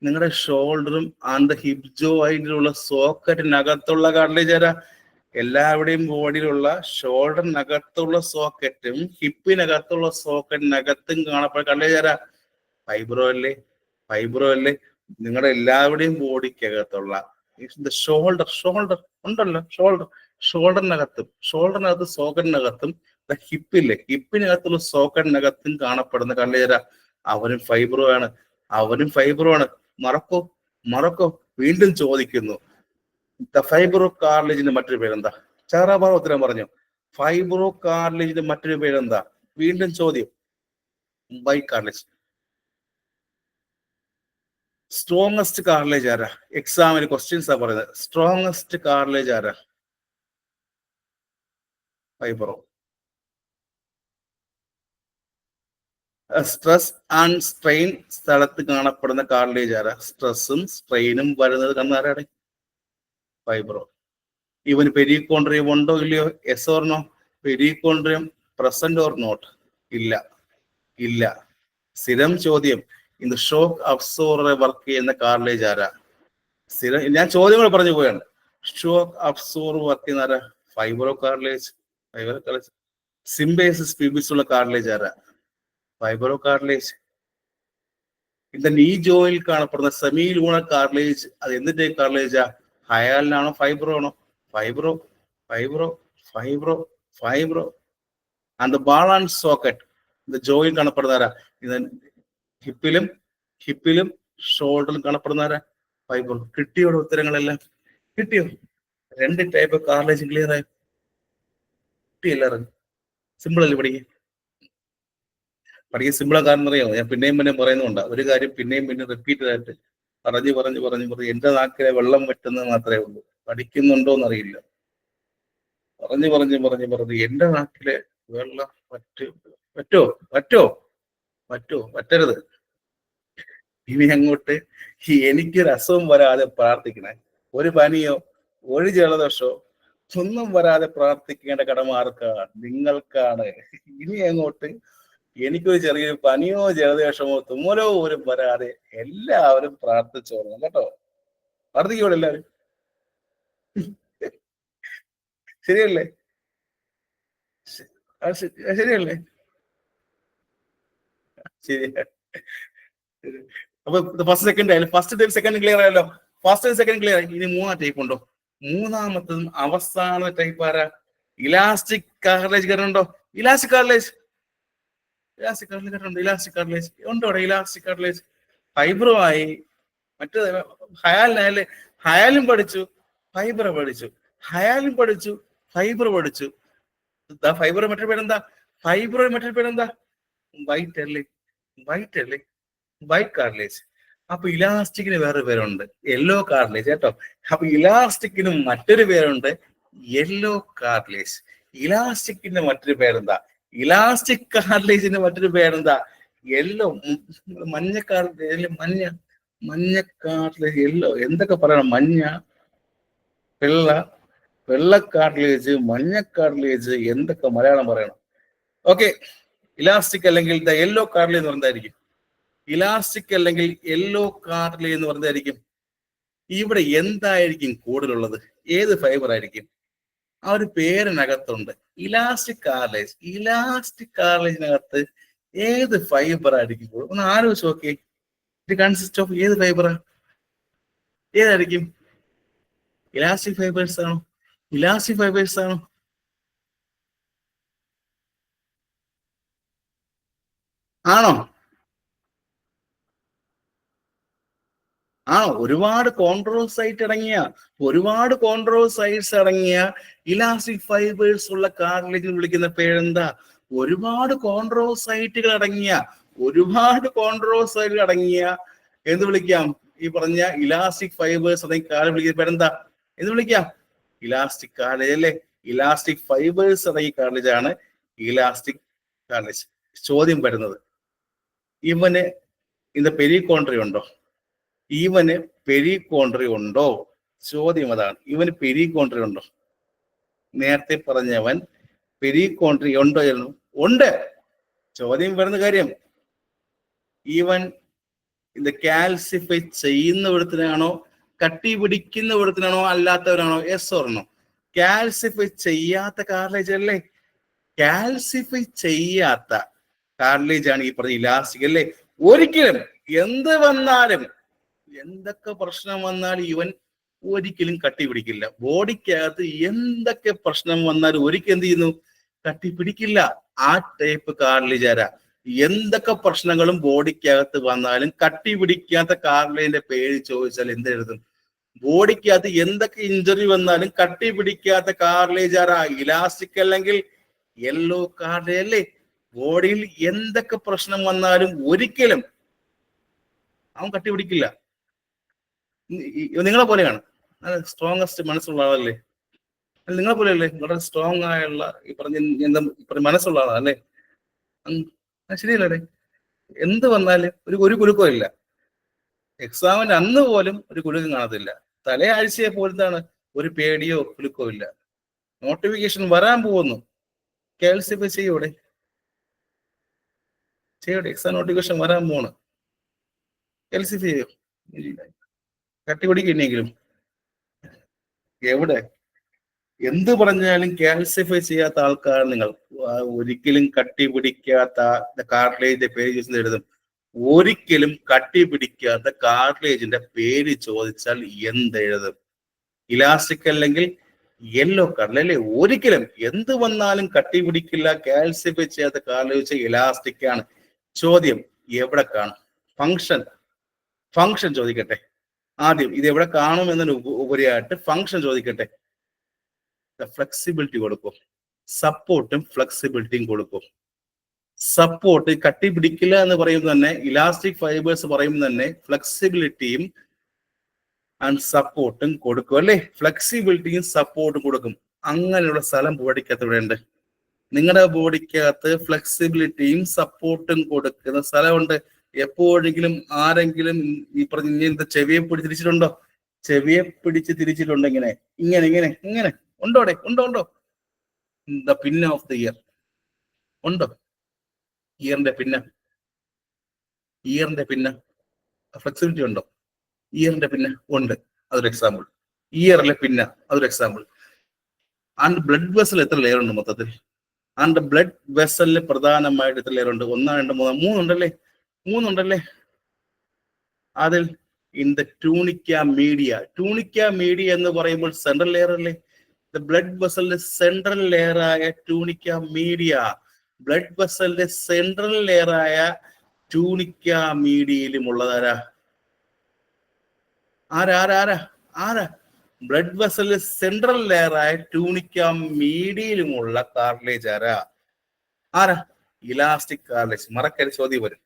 നിങ്ങളുടെ ഷോൾഡറും ആൻഡ് ഹിപ് ജോയിന്റിലുള്ള സോക്കറ്റിനകത്തുള്ള കാർലേജ് ആരാ? എല്ലാവരുടെയും ബോഡിയിലുള്ള ഷോൾഡറിനകത്തുള്ള സോക്കറ്റും ഹിപ്പിനകത്തുള്ള സോക്കറ്റിനകത്തും കാണപ്പെടുന്ന കാർലേജ് ആരാ? ഫൈബ്രോ അല്ലേ? നിങ്ങളുടെ എല്ലാവരുടെയും ബോഡിക്കകത്തുള്ള ഷോൾഡർ ഉണ്ടല്ലോ. ഷോൾഡറിനകത്ത് സോക്കറ്റിനകത്തും ഹിപ്പിനകത്തുള്ള സോക്കറ്റിനകത്തും കാണപ്പെടുന്ന കാർലേജ് ആരാ? അവനും ഫൈബ്രോ ആണ്. മറക്കോ? വീണ്ടും ചോദിക്കുന്നു. ഫൈബ്രോ കാർലേജിന്റെ മറ്റൊരു പേരെന്താ? ചാറാപാറ ഉത്തരം പറഞ്ഞു. ഫൈബ്രോ കാർലേജിന്റെ മറ്റൊരു പേരെന്താ? വീണ്ടും ചോദ്യം. ബൈ കാർലേജ്. സ്ട്രോങ്സ്റ്റ് കാർലേജ് ആരാ? എക്സാമിന് ക്വസ്റ്റ്യൻസ് ആ പറയുന്നത്. സ്ട്രോങ്സ്റ്റ് കാർലേജ് ആരാ? ഫൈബ്രോ. സ്ട്രെസ് ആൻഡ് സ്ട്രെയിൻ സ്ഥലത്ത് കാണപ്പെടുന്ന കാർലേജ് ആരാ? സ്ട്രെസ്സും സ്ട്രെയിനും വരുന്നത് കണ്ണാരാടെ? ഫൈബ്രോ. ഇവന് പെരിക്കോൺട്രിയം ഉണ്ടോ ഇല്ലയോ? Yes or no? Perichondrium present or not? ഇല്ല. സ്ഥിരം ചോദ്യം. ഇന്ന് ഷോക്ക് അബ്സോർബർ വർക്ക് ചെയ്യുന്ന കാർലേജ് ആരാ? ഞാൻ ചോദ്യങ്ങൾ പറഞ്ഞു പോയാണ്. ഷോക്ക് അബ്സോർബർ വർക്ക് ചെയ്യുന്ന ആരാ? ഫൈബ്രോ കാർലേജ്. ഫൈബ്രോ കാർലേജ്. സിംബേസിസ് പ്യൂബിസ് ഉള്ള കാർലേജ് ആരാ? ഫൈബ്രോ കാർലേജ്. ഇതിന്റെ നീ ജോയിൽ കാണപ്പെടുന്ന സെമി ലൂണർ കാർലേജ് അത് എന്തിന്റെ കാർലേജാ? ഹയാലിനാണോ ഫൈബ്രോ ആണോ? Fibro, fibro, fibro, fibro. And ball and socket ഇത് ജോയിൽ കാണപ്പെടുന്നവരാ. ഇത് ഹിപ്പിലും ഷോൾഡറിലും കാണപ്പെടുന്നവരാ ഫൈബ്രോ. കിട്ടിയോടെ ഉത്തരങ്ങളെല്ലാം കിട്ടിയോ? 2 ടൈപ്പ് കാർലേജ് ക്ലിയർ ആയി കിട്ടിയെല്ലാവരും. സിമ്പിൾ അല്ലേ പഠിക്കാൻ? സിമ്പിളാ. കാരണം അറിയാമോ, ഞാൻ പിന്നെയും പറയുന്നുണ്ട് ഒരു കാര്യം പിന്നെയും റിപ്പീറ്റ് ആയിട്ട് പറഞ്ഞു എന്റെ നാക്കിലെ വെള്ളം പറ്റുന്നത് മാത്രമേ ഉള്ളൂ. പഠിക്കുന്നുണ്ടോന്ന് അറിയില്ല. പറഞ്ഞു എന്റെ നാക്കിലെ വെള്ളം പറ്റരുത്. ഇനി അങ്ങോട്ട് എനിക്കൊരു അസുഖം വരാതെ പ്രാർത്ഥിക്കണേ. ഒരു പനിയോ ഒരു ജലദോഷോ ഒന്നും വരാതെ പ്രാർത്ഥിക്കേണ്ട കടമ ആർക്കാണ്? നിങ്ങൾക്കാണ്. ഇനി അങ്ങോട്ട് എനിക്കൊരു ചെറിയൊരു പനിയോ ജലദോഷമോ തുമ്മലോ പോലും വരാതെ എല്ലാവരും പ്രാർത്ഥിച്ചോളണം കേട്ടോ. പ്രാർത്ഥിക്കോളൂ എല്ലാവരും. ശരിയല്ലേ? ശരിയല്ലേ? ശരി. അപ്പൊ ഫസ്റ്റ് സെക്കൻഡ് ആയാലും ഫസ്റ്റ് ടൈപ്പ് സെക്കൻഡ് ക്ലിയർ ആയല്ലോ. ഫസ്റ്റ് സെക്കൻഡ് ക്ലിയർ ആയി. ഇനി 3 ടൈപ്പ് ഉണ്ടോ? 3ാമത്തതും അവസാന ടൈപ്പ് ആരാ? ഇലാസ്റ്റിക് കാർലേജ് കേട്ടോ? ഇലാസ്റ്റിക് കാർലേജ് ഉണ്ടോ? ഇലാസ്റ്റിക് കാർലേജ് ഫൈബ്രോ ആയി. മറ്റേ ഹയാലിനായാലേ ഹയാലും പഠിച്ചു, ഫൈബ്രോ പഠിച്ചു. ഹയാലും പഠിച്ചു, ഫൈബ്രോ പഠിച്ചു. ഫൈബ്രോ മറ്റൊരു പേരെന്താ? വൈറ്റ് അല്ലേ? വൈറ്റ് കാർലേജ്. അപ്പൊ ഇലാസ്റ്റിക്കിന് വേറൊരു പേരുണ്ട്, യെല്ലോ കാർലേജ് കേട്ടോ. അപ്പൊ ഇലാസ്റ്റിക്കിന് മറ്റൊരു പേരുണ്ട്, യെല്ലോ കാർലേജ്. ഇലാസ്റ്റിക്കിന്റെ മറ്റൊരു പേരെന്താ? ഇലാസ്റ്റിക് കാർലേജിന്റെ മറ്റൊരു പേരെന്താ? യെല്ലോ. മഞ്ഞ കാർലേജ്, മഞ്ഞ കാർലേജ്, യെല്ലോ. എന്തൊക്കെ പറയണം? മഞ്ഞ, വെള്ള കാർലേജ്, മഞ്ഞ കാർലേജ്, എന്തൊക്കെ മലയാളം പറയണം? ഓക്കെ. ഇലാസ്റ്റിക് അല്ലെങ്കിൽ ദ യെല്ലോ കാർലേജ് എന്ന് പറഞ്ഞതായിരിക്കും. ഇലാസ്റ്റിക് അല്ലെങ്കിൽ യെല്ലോ കാർലേജ് എന്ന് പറഞ്ഞതായിരിക്കും. ഇവിടെ എന്തായിരിക്കും കൂടുതലുള്ളത്? ഏത് ഫൈബർ ആയിരിക്കും? ആ ഒരു പേരിനകത്തുണ്ട് ഇലാസ്റ്റിക് കാർലേജ്. ഇലാസ്റ്റിക് കാർലേജിനകത്ത് ഏത് ഫൈബർ ആയിരിക്കും? ഒന്ന് ആലോചിച്ച് നോക്കിയേ. ഇത് കൺസിസ്റ്റ് ഓഫ് ഏത് ഫൈബറാ? ഏതായിരിക്കും? ഇലാസ്റ്റിക് ഫൈബേഴ്സ് ആണോ? ആണോ? ഒരുപാട് കോൺട്രോസൈറ്റ്സ് അടങ്ങിയ ഇലാസ്റ്റിക് ഫൈബേഴ്സ് ഉള്ള കാർലേജിന് വിളിക്കുന്ന പേരെന്താ? ഒരുപാട് കോൺട്രോസൈറ്റുകൾ അടങ്ങിയ എന്ത് വിളിക്കാം? ഈ പറഞ്ഞ ഇലാസ്റ്റിക് ഫൈബേഴ്സ് അല്ലെങ്കിൽ കാർലേജ് വിളിക്കുന്ന പേരെന്താ? എന്ന് വിളിക്കാം? ഇലാസ്റ്റിക് കാർലേജ് അല്ലേ? ഇലാസ്റ്റിക് ഫൈബേഴ്സ് അടങ്ങിയ കാർലേജ് ആണ് ഇലാസ്റ്റിക് കാർലേജ്. ചോദ്യം വരുന്നത്, ഇവന് ഇന്ന് പെരിക്കോൺട്രി ഉണ്ടോ? ചോദ്യം അതാണ്. ഇവന് പെരിക്കോൺട്രി ഉണ്ടോ? നേരത്തെ പറഞ്ഞവൻ പെരിക്കോൺട്രി ഉണ്ടോ? ഉണ്ട്. ചോദ്യം വരുന്ന കാര്യം, ഇവൻ ഇത് കാൽസിഫൈ ചെയ്യുന്നവിടത്തിനാണോ കട്ടി പിടിക്കുന്നവിടത്തിനാണോ അല്ലാത്തവരാണോ? Yes or no? കാൽസിഫൈ ചെയ്യാത്ത കാർലേജ് അല്ലേ? കാൽസിഫൈ ചെയ്യാത്ത കാർലേജ് ആണ് ഈ പറഞ്ഞ ഇലാസ്റ്റിക് അല്ലേ? ഒരിക്കലും എന്തൊക്കെ പ്രശ്നം വന്നാലും ഇവൻ ഒരിക്കലും കട്ടി പിടിക്കില്ല. ബോഡിക്കകത്ത് എന്തൊക്കെ പ്രശ്നം വന്നാലും ഒരിക്കലും എന്ത് ചെയ്യുന്നു? കട്ടി പിടിക്കില്ല. ആ ടൈപ്പ് കാർലേജ് ആരാ? എന്തൊക്കെ പ്രശ്നങ്ങളും ബോഡിക്കകത്ത് വന്നാലും കട്ടി പിടിക്കാത്ത കാർലേജിന്റെ പേര് ചോദിച്ചാൽ എന്തെഴുതും? ബോഡിക്കകത്ത് എന്തൊക്കെ ഇഞ്ചുറി വന്നാലും കട്ടി പിടിക്കാത്ത കാർലേജ് ആരാ? ഇലാസ്റ്റിക് അല്ലെങ്കിൽ യെല്ലോ കാർലേജ് അല്ലേ? ബോഡിയിൽ എന്തൊക്കെ പ്രശ്നം വന്നാലും ഒരിക്കലും അവൻ കട്ടി പിടിക്കില്ല. നിങ്ങളെ പോലെയാണ്, സ്ട്രോങ്ങസ്റ്റ് മനസ്സുള്ള ആളല്ലേ? നിങ്ങളെ പോലെയല്ലേ? വളരെ സ്ട്രോങ് ആയുള്ള ഈ പറഞ്ഞ മനസ്സുള്ള ആളല്ലേ? ശരിയല്ലേ? എന്ത് വന്നാലും ഒരു കുലുക്കവും ഇല്ല. എക്സാമിന്റെ അന്ന് പോലും ഒരു കുലുക്കം കാണത്തില്ല. തലയാഴ്ചയെ പോലത്താണ് ഒരു പേടിയോ കുലുക്കോ ഇല്ല. നോട്ടിഫിക്കേഷൻ വരാൻ പോകുന്നു, കാൽസിഫൈ ചെയ്യൂടെ? എക്സാം നോട്ടിഫിക്കേഷൻ വരാൻ പോണ്, കാൽസിഫൈ ചെയ്യോ? കട്ടി പിടിക്കുന്നെങ്കിലും എവിടെ എന്ത് പറഞ്ഞാലും കാൽസിഫൈ ചെയ്യാത്ത ആൾക്കാർ നിങ്ങൾ. ഒരിക്കലും കട്ടി പിടിക്കാത്ത കാർട്ടിലേജിന്റെ പേര് എഴുതും. ഒരിക്കലും കട്ടി പിടിക്കാത്ത കാർട്ടിലേജിന്റെ പേര് ചോദിച്ചാൽ എന്തെഴുതും? ഇലാസ്റ്റിക് അല്ലെങ്കിൽ യെല്ലോ കളർ അല്ലേ? ഒരിക്കലും എന്ത് വന്നാലും കട്ടി പിടിക്കില്ല, കാൽസിഫൈ ചെയ്യാത്ത കാർട്ടിലേജ് ഇലാസ്റ്റിക് ആണ്. ചോദ്യം എവിടെ കാണും? ഫംഗ്ഷൻ ചോദിക്കട്ടെ ആദ്യം. ഇത് എവിടെ കാണും എന്നതിന് ഉപരിയായിട്ട് ഫംഗ്ഷൻ ചോദിക്കട്ടെ. ഫ്ലെക്സിബിലിറ്റി കൊടുക്കും, സപ്പോർട്ടും ഫ്ലെക്സിബിലിറ്റിയും കൊടുക്കും. സപ്പോർട്ട് കട്ടി പിടിക്കില്ല എന്ന് പറയുമ്പോൾ തന്നെ, ഇലാസ്റ്റിക് ഫൈബേഴ്സ് പറയുമ്പോൾ തന്നെ ഫ്ലെക്സിബിലിറ്റിയും ആൻഡ് സപ്പോർട്ടും കൊടുക്കും അല്ലേ? ഫ്ലെക്സിബിലിറ്റിയും സപ്പോർട്ടും കൊടുക്കും. അങ്ങനെയുള്ള സ്ഥലം ബോഡിക്കകത്ത് ഇവിടെ ഉണ്ട്. നിങ്ങളുടെ ബോഡിക്കകത്ത് ഫ്ലെക്സിബിലിറ്റിയും സപ്പോർട്ടും കൊടുക്കുന്ന സ്ഥലമുണ്ട്. എപ്പോഴെങ്കിലും ആരെങ്കിലും ഈ പറഞ്ഞ ഇങ്ങനത്തെ ചെവിയെ പിടിച്ച് തിരിച്ചിട്ടുണ്ടോ? ചെവിയെ പിടിച്ച് തിരിച്ചിട്ടുണ്ടോ? ഇങ്ങനെ ഇങ്ങനെ ഇങ്ങനെ ഇങ്ങനെ ഉണ്ടോ? അവിടെ ഉണ്ടോ? The pin of the year ഉണ്ടോ? ഇയറിന്റെ പിന്നെ ഫ്ലെക്സിബിലിറ്റി ഉണ്ടോ? ഇയറിന്റെ പിന്നെ ഉണ്ട്, അതൊരു എക്സാമ്പിൾ. ഇയറിലെ പിന്നെ അതൊരു എക്സാമ്പിൾ. ആൻഡ് ബ്ലഡ് വെസൽ എത്ര ലെയർ ഉണ്ട് മൊത്തത്തിൽ? ആൻഡ് ബ്ലഡ് വെസലിന് പ്രധാനമായിട്ട് എത്ര ലെയർ ഉണ്ട്? 1, 2, 3 മൂന്നുണ്ടല്ലേ? അതിൽ ഇൻ ദ ട്യൂണിക്ക മീഡിയ എന്ന് പറയുമ്പോൾ സെൻട്രൽ ലെയർ അല്ലേ? ബ്ലഡ് വെസലിന്റെ സെൻട്രൽ ലെയർ ആയ ട്യൂണിക്ക മീഡിയ, ബ്ലഡ് വെസലിന്റെ സെൻട്രൽ ലെയർ ആയ ട്യൂണിക്ക മീഡിയയിലും ഉള്ളതാരാ? ആരാ? ബ്ലഡ് വെസലിന്റെ സെൻട്രൽ ലെയർ ആയ ട്യൂണിക്ക മീഡിയയിലുമുള്ള കാർട്ടിലേജ് ആരാ? Elastic cartilage. മറക്കരുത്, ചോദ്യം വരും.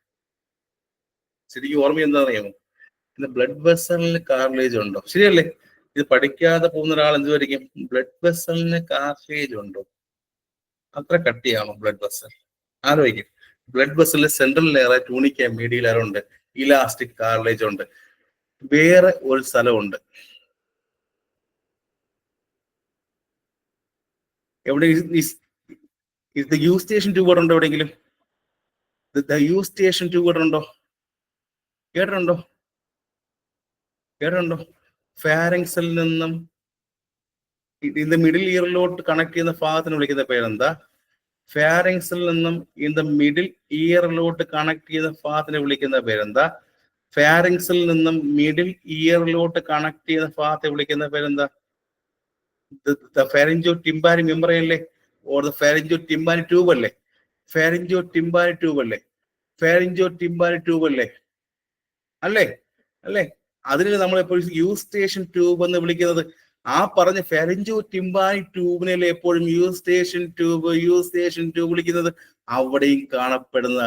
ശരിക്കും ഓർമ്മ എന്താണെന്ന് അറിയാമോ? ഇന്ന് ബ്ലഡ് വെസലിന് കാർട്ടിലേജ് ഉണ്ടോ? ശരിയല്ലേ? ഇത് പഠിക്കാതെ പോകുന്ന ഒരാൾ എന്തുവരിക്കും? ബ്ലഡ് വെസലിന് കാർട്ടിലേജ് ഉണ്ടോ? അത്ര കട്ടിയാണോ ബ്ലഡ് വെസൽ? ആലോചിക്കും. ബ്ലഡ് വെസലിന്റെ സെൻട്രൽ ലെയർ ട്യൂണിക്ക മീഡിയയിൽ ആരുണ്ട്? ഇലാസ്റ്റിക് കാർട്ടിലേജ് ഉണ്ട്. വേറെ ഒരു സ്ഥലമുണ്ട്. എവിടെ? യൂസ്റ്റേഷൻ ട്യൂബർ ഉണ്ടോ എവിടെയെങ്കിലും? യൂസ്റ്റേഷൻ ട്യൂബർ ഉണ്ടോ? കേട്ടിട്ടുണ്ടോ? ഫാരിങ്സിൽ നിന്നും ഇൻ ദ മിഡിൽ ഇയറിലോട്ട് കണക്ട് ചെയ്യുന്ന ഭാഗത്തിന് വിളിക്കുന്ന പേരെന്താ? ഫാരിങ്സിൽ നിന്നും ഇൻ ദ മിഡിൽ ഇയറിലോട്ട് കണക്ട് ചെയ്യുന്ന ഭാഗത്തിന് വിളിക്കുന്ന പേരെന്താ? ഫാരിങ്സിൽ നിന്നും മിഡിൽ ഇയറിലോട്ട് കണക്ട് ചെയ്യുന്ന ഭാഗത്തെ വിളിക്കുന്ന പേരെന്താ? ഫാരിഞ്ചോ ടിംബാനി മെമ്പറൈൻ അല്ലേ? ഓർ ദ ഫാരിഞ്ചോ ടിംബാനി ട്യൂബ് അല്ലേ? ഫാരിഞ്ചോ ടിംബാനി ട്യൂബ് അല്ലേ? അതിന് നമ്മൾ എപ്പോഴും യൂസ്റ്റേഷൻ ട്യൂബ് എന്ന് വിളിക്കുന്നത്. ആ പറഞ്ഞ ഫാരിഞ്ചോ ടിംബാനി ട്യൂബിനല്ലേ എപ്പോഴും യൂസ്റ്റേഷൻ ട്യൂബ് വിളിക്കുന്നത്. അവിടെയും കാണപ്പെടുന്ന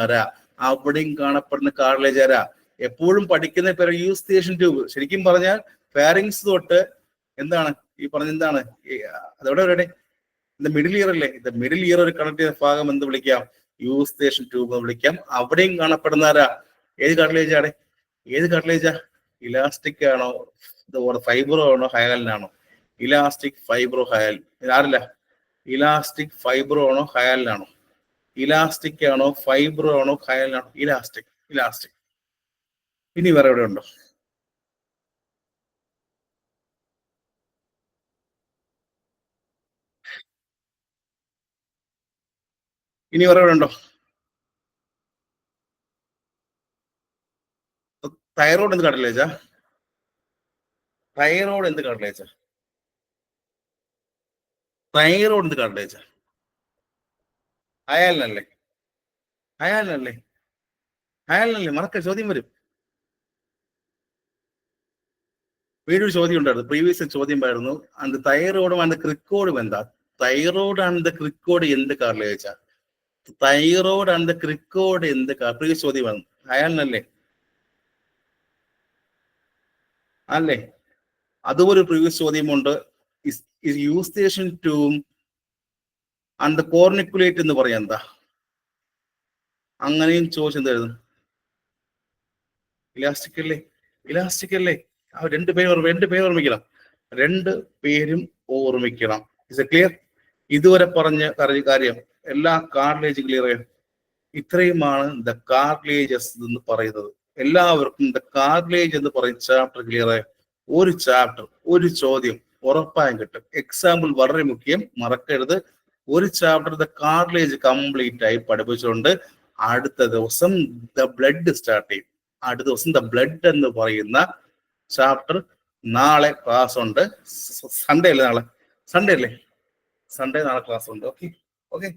കാർട്ടിലേജ് ആരാ? എപ്പോഴും പഠിക്കുന്ന പേര് യൂസ്റ്റേഷൻ ട്യൂബ്. ശരിക്കും പറഞ്ഞാൽ ഫാരിങ്സ് തൊട്ട് എന്താണ് ഈ പറഞ്ഞ എന്താണ് അതെവിടെ? മിഡിൽ ഇയർ അല്ലേ? മിഡിൽ ഇയർ ഒരു കണക്ട് ചെയ്ത ഭാഗം എന്ത് വിളിക്കാം? യൂസ്റ്റേഷൻ ട്യൂബ് എന്ന് വിളിക്കാം. അവിടെയും കാണപ്പെടുന്ന ആരാ? ഏത് കാർട്ടിലേജാ? ഇലാസ്റ്റിക് ആണോ, ഫൈബ്രോ ആണോ, ഹയാലിനാണോ? Elastic, fibro, hyaline. ആരില്ല? ഇലാസ്റ്റിക്, ഫൈബ്രോ ആണോ, ഹയാലിനാണോ? ഇലാസ്റ്റിക് ആണോ, ഫൈബ്രോ ആണോ, ഹയാലിനാണോ? ഇലാസ്റ്റിക്. ഇനി വേറെ എവിടെ ഉണ്ടോ? ഇനി വേറെ എവിടെ ഉണ്ടോ? തൈറോയ്ഡ് എന്ത് കാർട്ടിലേജാ? തൈറോയ്ഡ് എന്ത് കാർട്ടിലേജാ? ഹയാലിനല്ലേ? മറക്ക, ചോദ്യം വരും. വേറൊരു ചോദ്യം ഉണ്ടായിരുന്നു, പ്രീവിയസ് ചോദ്യം ആയിരുന്നു. അണ്ട് തൈറോയ്ഡും അണ്ട് ക്രിക്കോടും എന്താ? തൈറോയ്ഡ് ആൻഡ് ക്രിക്കോഡ് എന്ത് കാർട്ടിലേജാ? തൈറോയ്ഡ് ആൻഡ് ക്രിക്കോഡ് എന്ത്? പ്രീവിയസ് ചോദ്യമാണ്. ഹയാലിനല്ലേ? അല്ലേ? അതുപോലെ പ്രീവിയസ് ചോദ്യമുണ്ട്. യൂസ്റ്റേഷൻ ട്യൂബ് ആൻഡ് കോർണിക്കുലേറ്റ് എന്ന് പറയാൻ എന്താ? അങ്ങനെയും ചോദിച്ചെന്തായിരുന്നു? ഇലാസ്റ്റിക് അല്ലേ? ആ രണ്ട് പേരും ഓർമ്മിക്കണം. Is a clear? ഇതുവരെ പറഞ്ഞ കാര്യം എല്ലാ കാർട്ടിലേജ് ക്ലിയർ ആയോ? ഇത്രയുമാണ് ദ കാർട്ടിലേജസ് എന്ന് പറയുന്നത്. എല്ലാവർക്കും ദ കാർട്ടിലേജ് എന്ന് പറയുന്ന ചാപ്റ്റർ ക്ലിയർ ആയോ? ഒരു ചാപ്റ്റർ, ഒരു ചോദ്യം ഉറപ്പായും കിട്ടും. എക്സാമ്പിൾ വളരെ മുഖ്യം, മറക്കരുത്. ഒരു ചാപ്റ്റർ കാർട്ടിലേജ് കംപ്ലീറ്റ് ആയി പഠിപ്പിച്ചുകൊണ്ട് അടുത്ത ദിവസം ദ ബ്ലഡ് സ്റ്റാർട്ട് ചെയ്യും. അടുത്ത ദിവസം ദ ബ്ലഡ് എന്ന് പറയുന്ന ചാപ്റ്റർ നാളെ ക്ലാസ് ഉണ്ട്. സൺഡേ അല്ലേ നാളെ? സൺഡേ അല്ലേ? സൺഡേ നാളെ ക്ലാസ് ഉണ്ട്. Okay okay.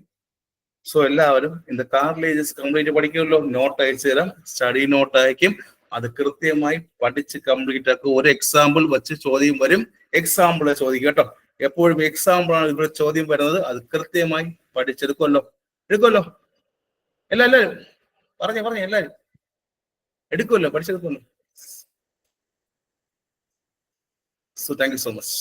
സോ എല്ലാവരും ഇൻ ദ കാർട്ടിലേജസ് കംപ്ലീറ്റ് പഠിക്കുമല്ലോ. നോട്ട് അയച്ചു തരാം, സ്റ്റഡി നോട്ട് അയക്കും. അത് കൃത്യമായി പഠിച്ച് കംപ്ലീറ്റ് ആക്കും. ഒരു എക്സാമ്പിൾ വെച്ച് ചോദ്യം വരും. എക്സാമ്പിൾ ചോദിക്കും കേട്ടോ. എപ്പോഴും എക്സാമ്പിൾ ആണ് ഇവിടെ ചോദ്യം വരുന്നത്. അത് കൃത്യമായി പഠിച്ചെടുക്കുമല്ലോ. എടുക്കുമല്ലോ എല്ലാവരും? പറഞ്ഞേ എല്ലാവരും എടുക്കുമല്ലോ, പഠിച്ചെടുക്കുമല്ലോ. So thank you so much.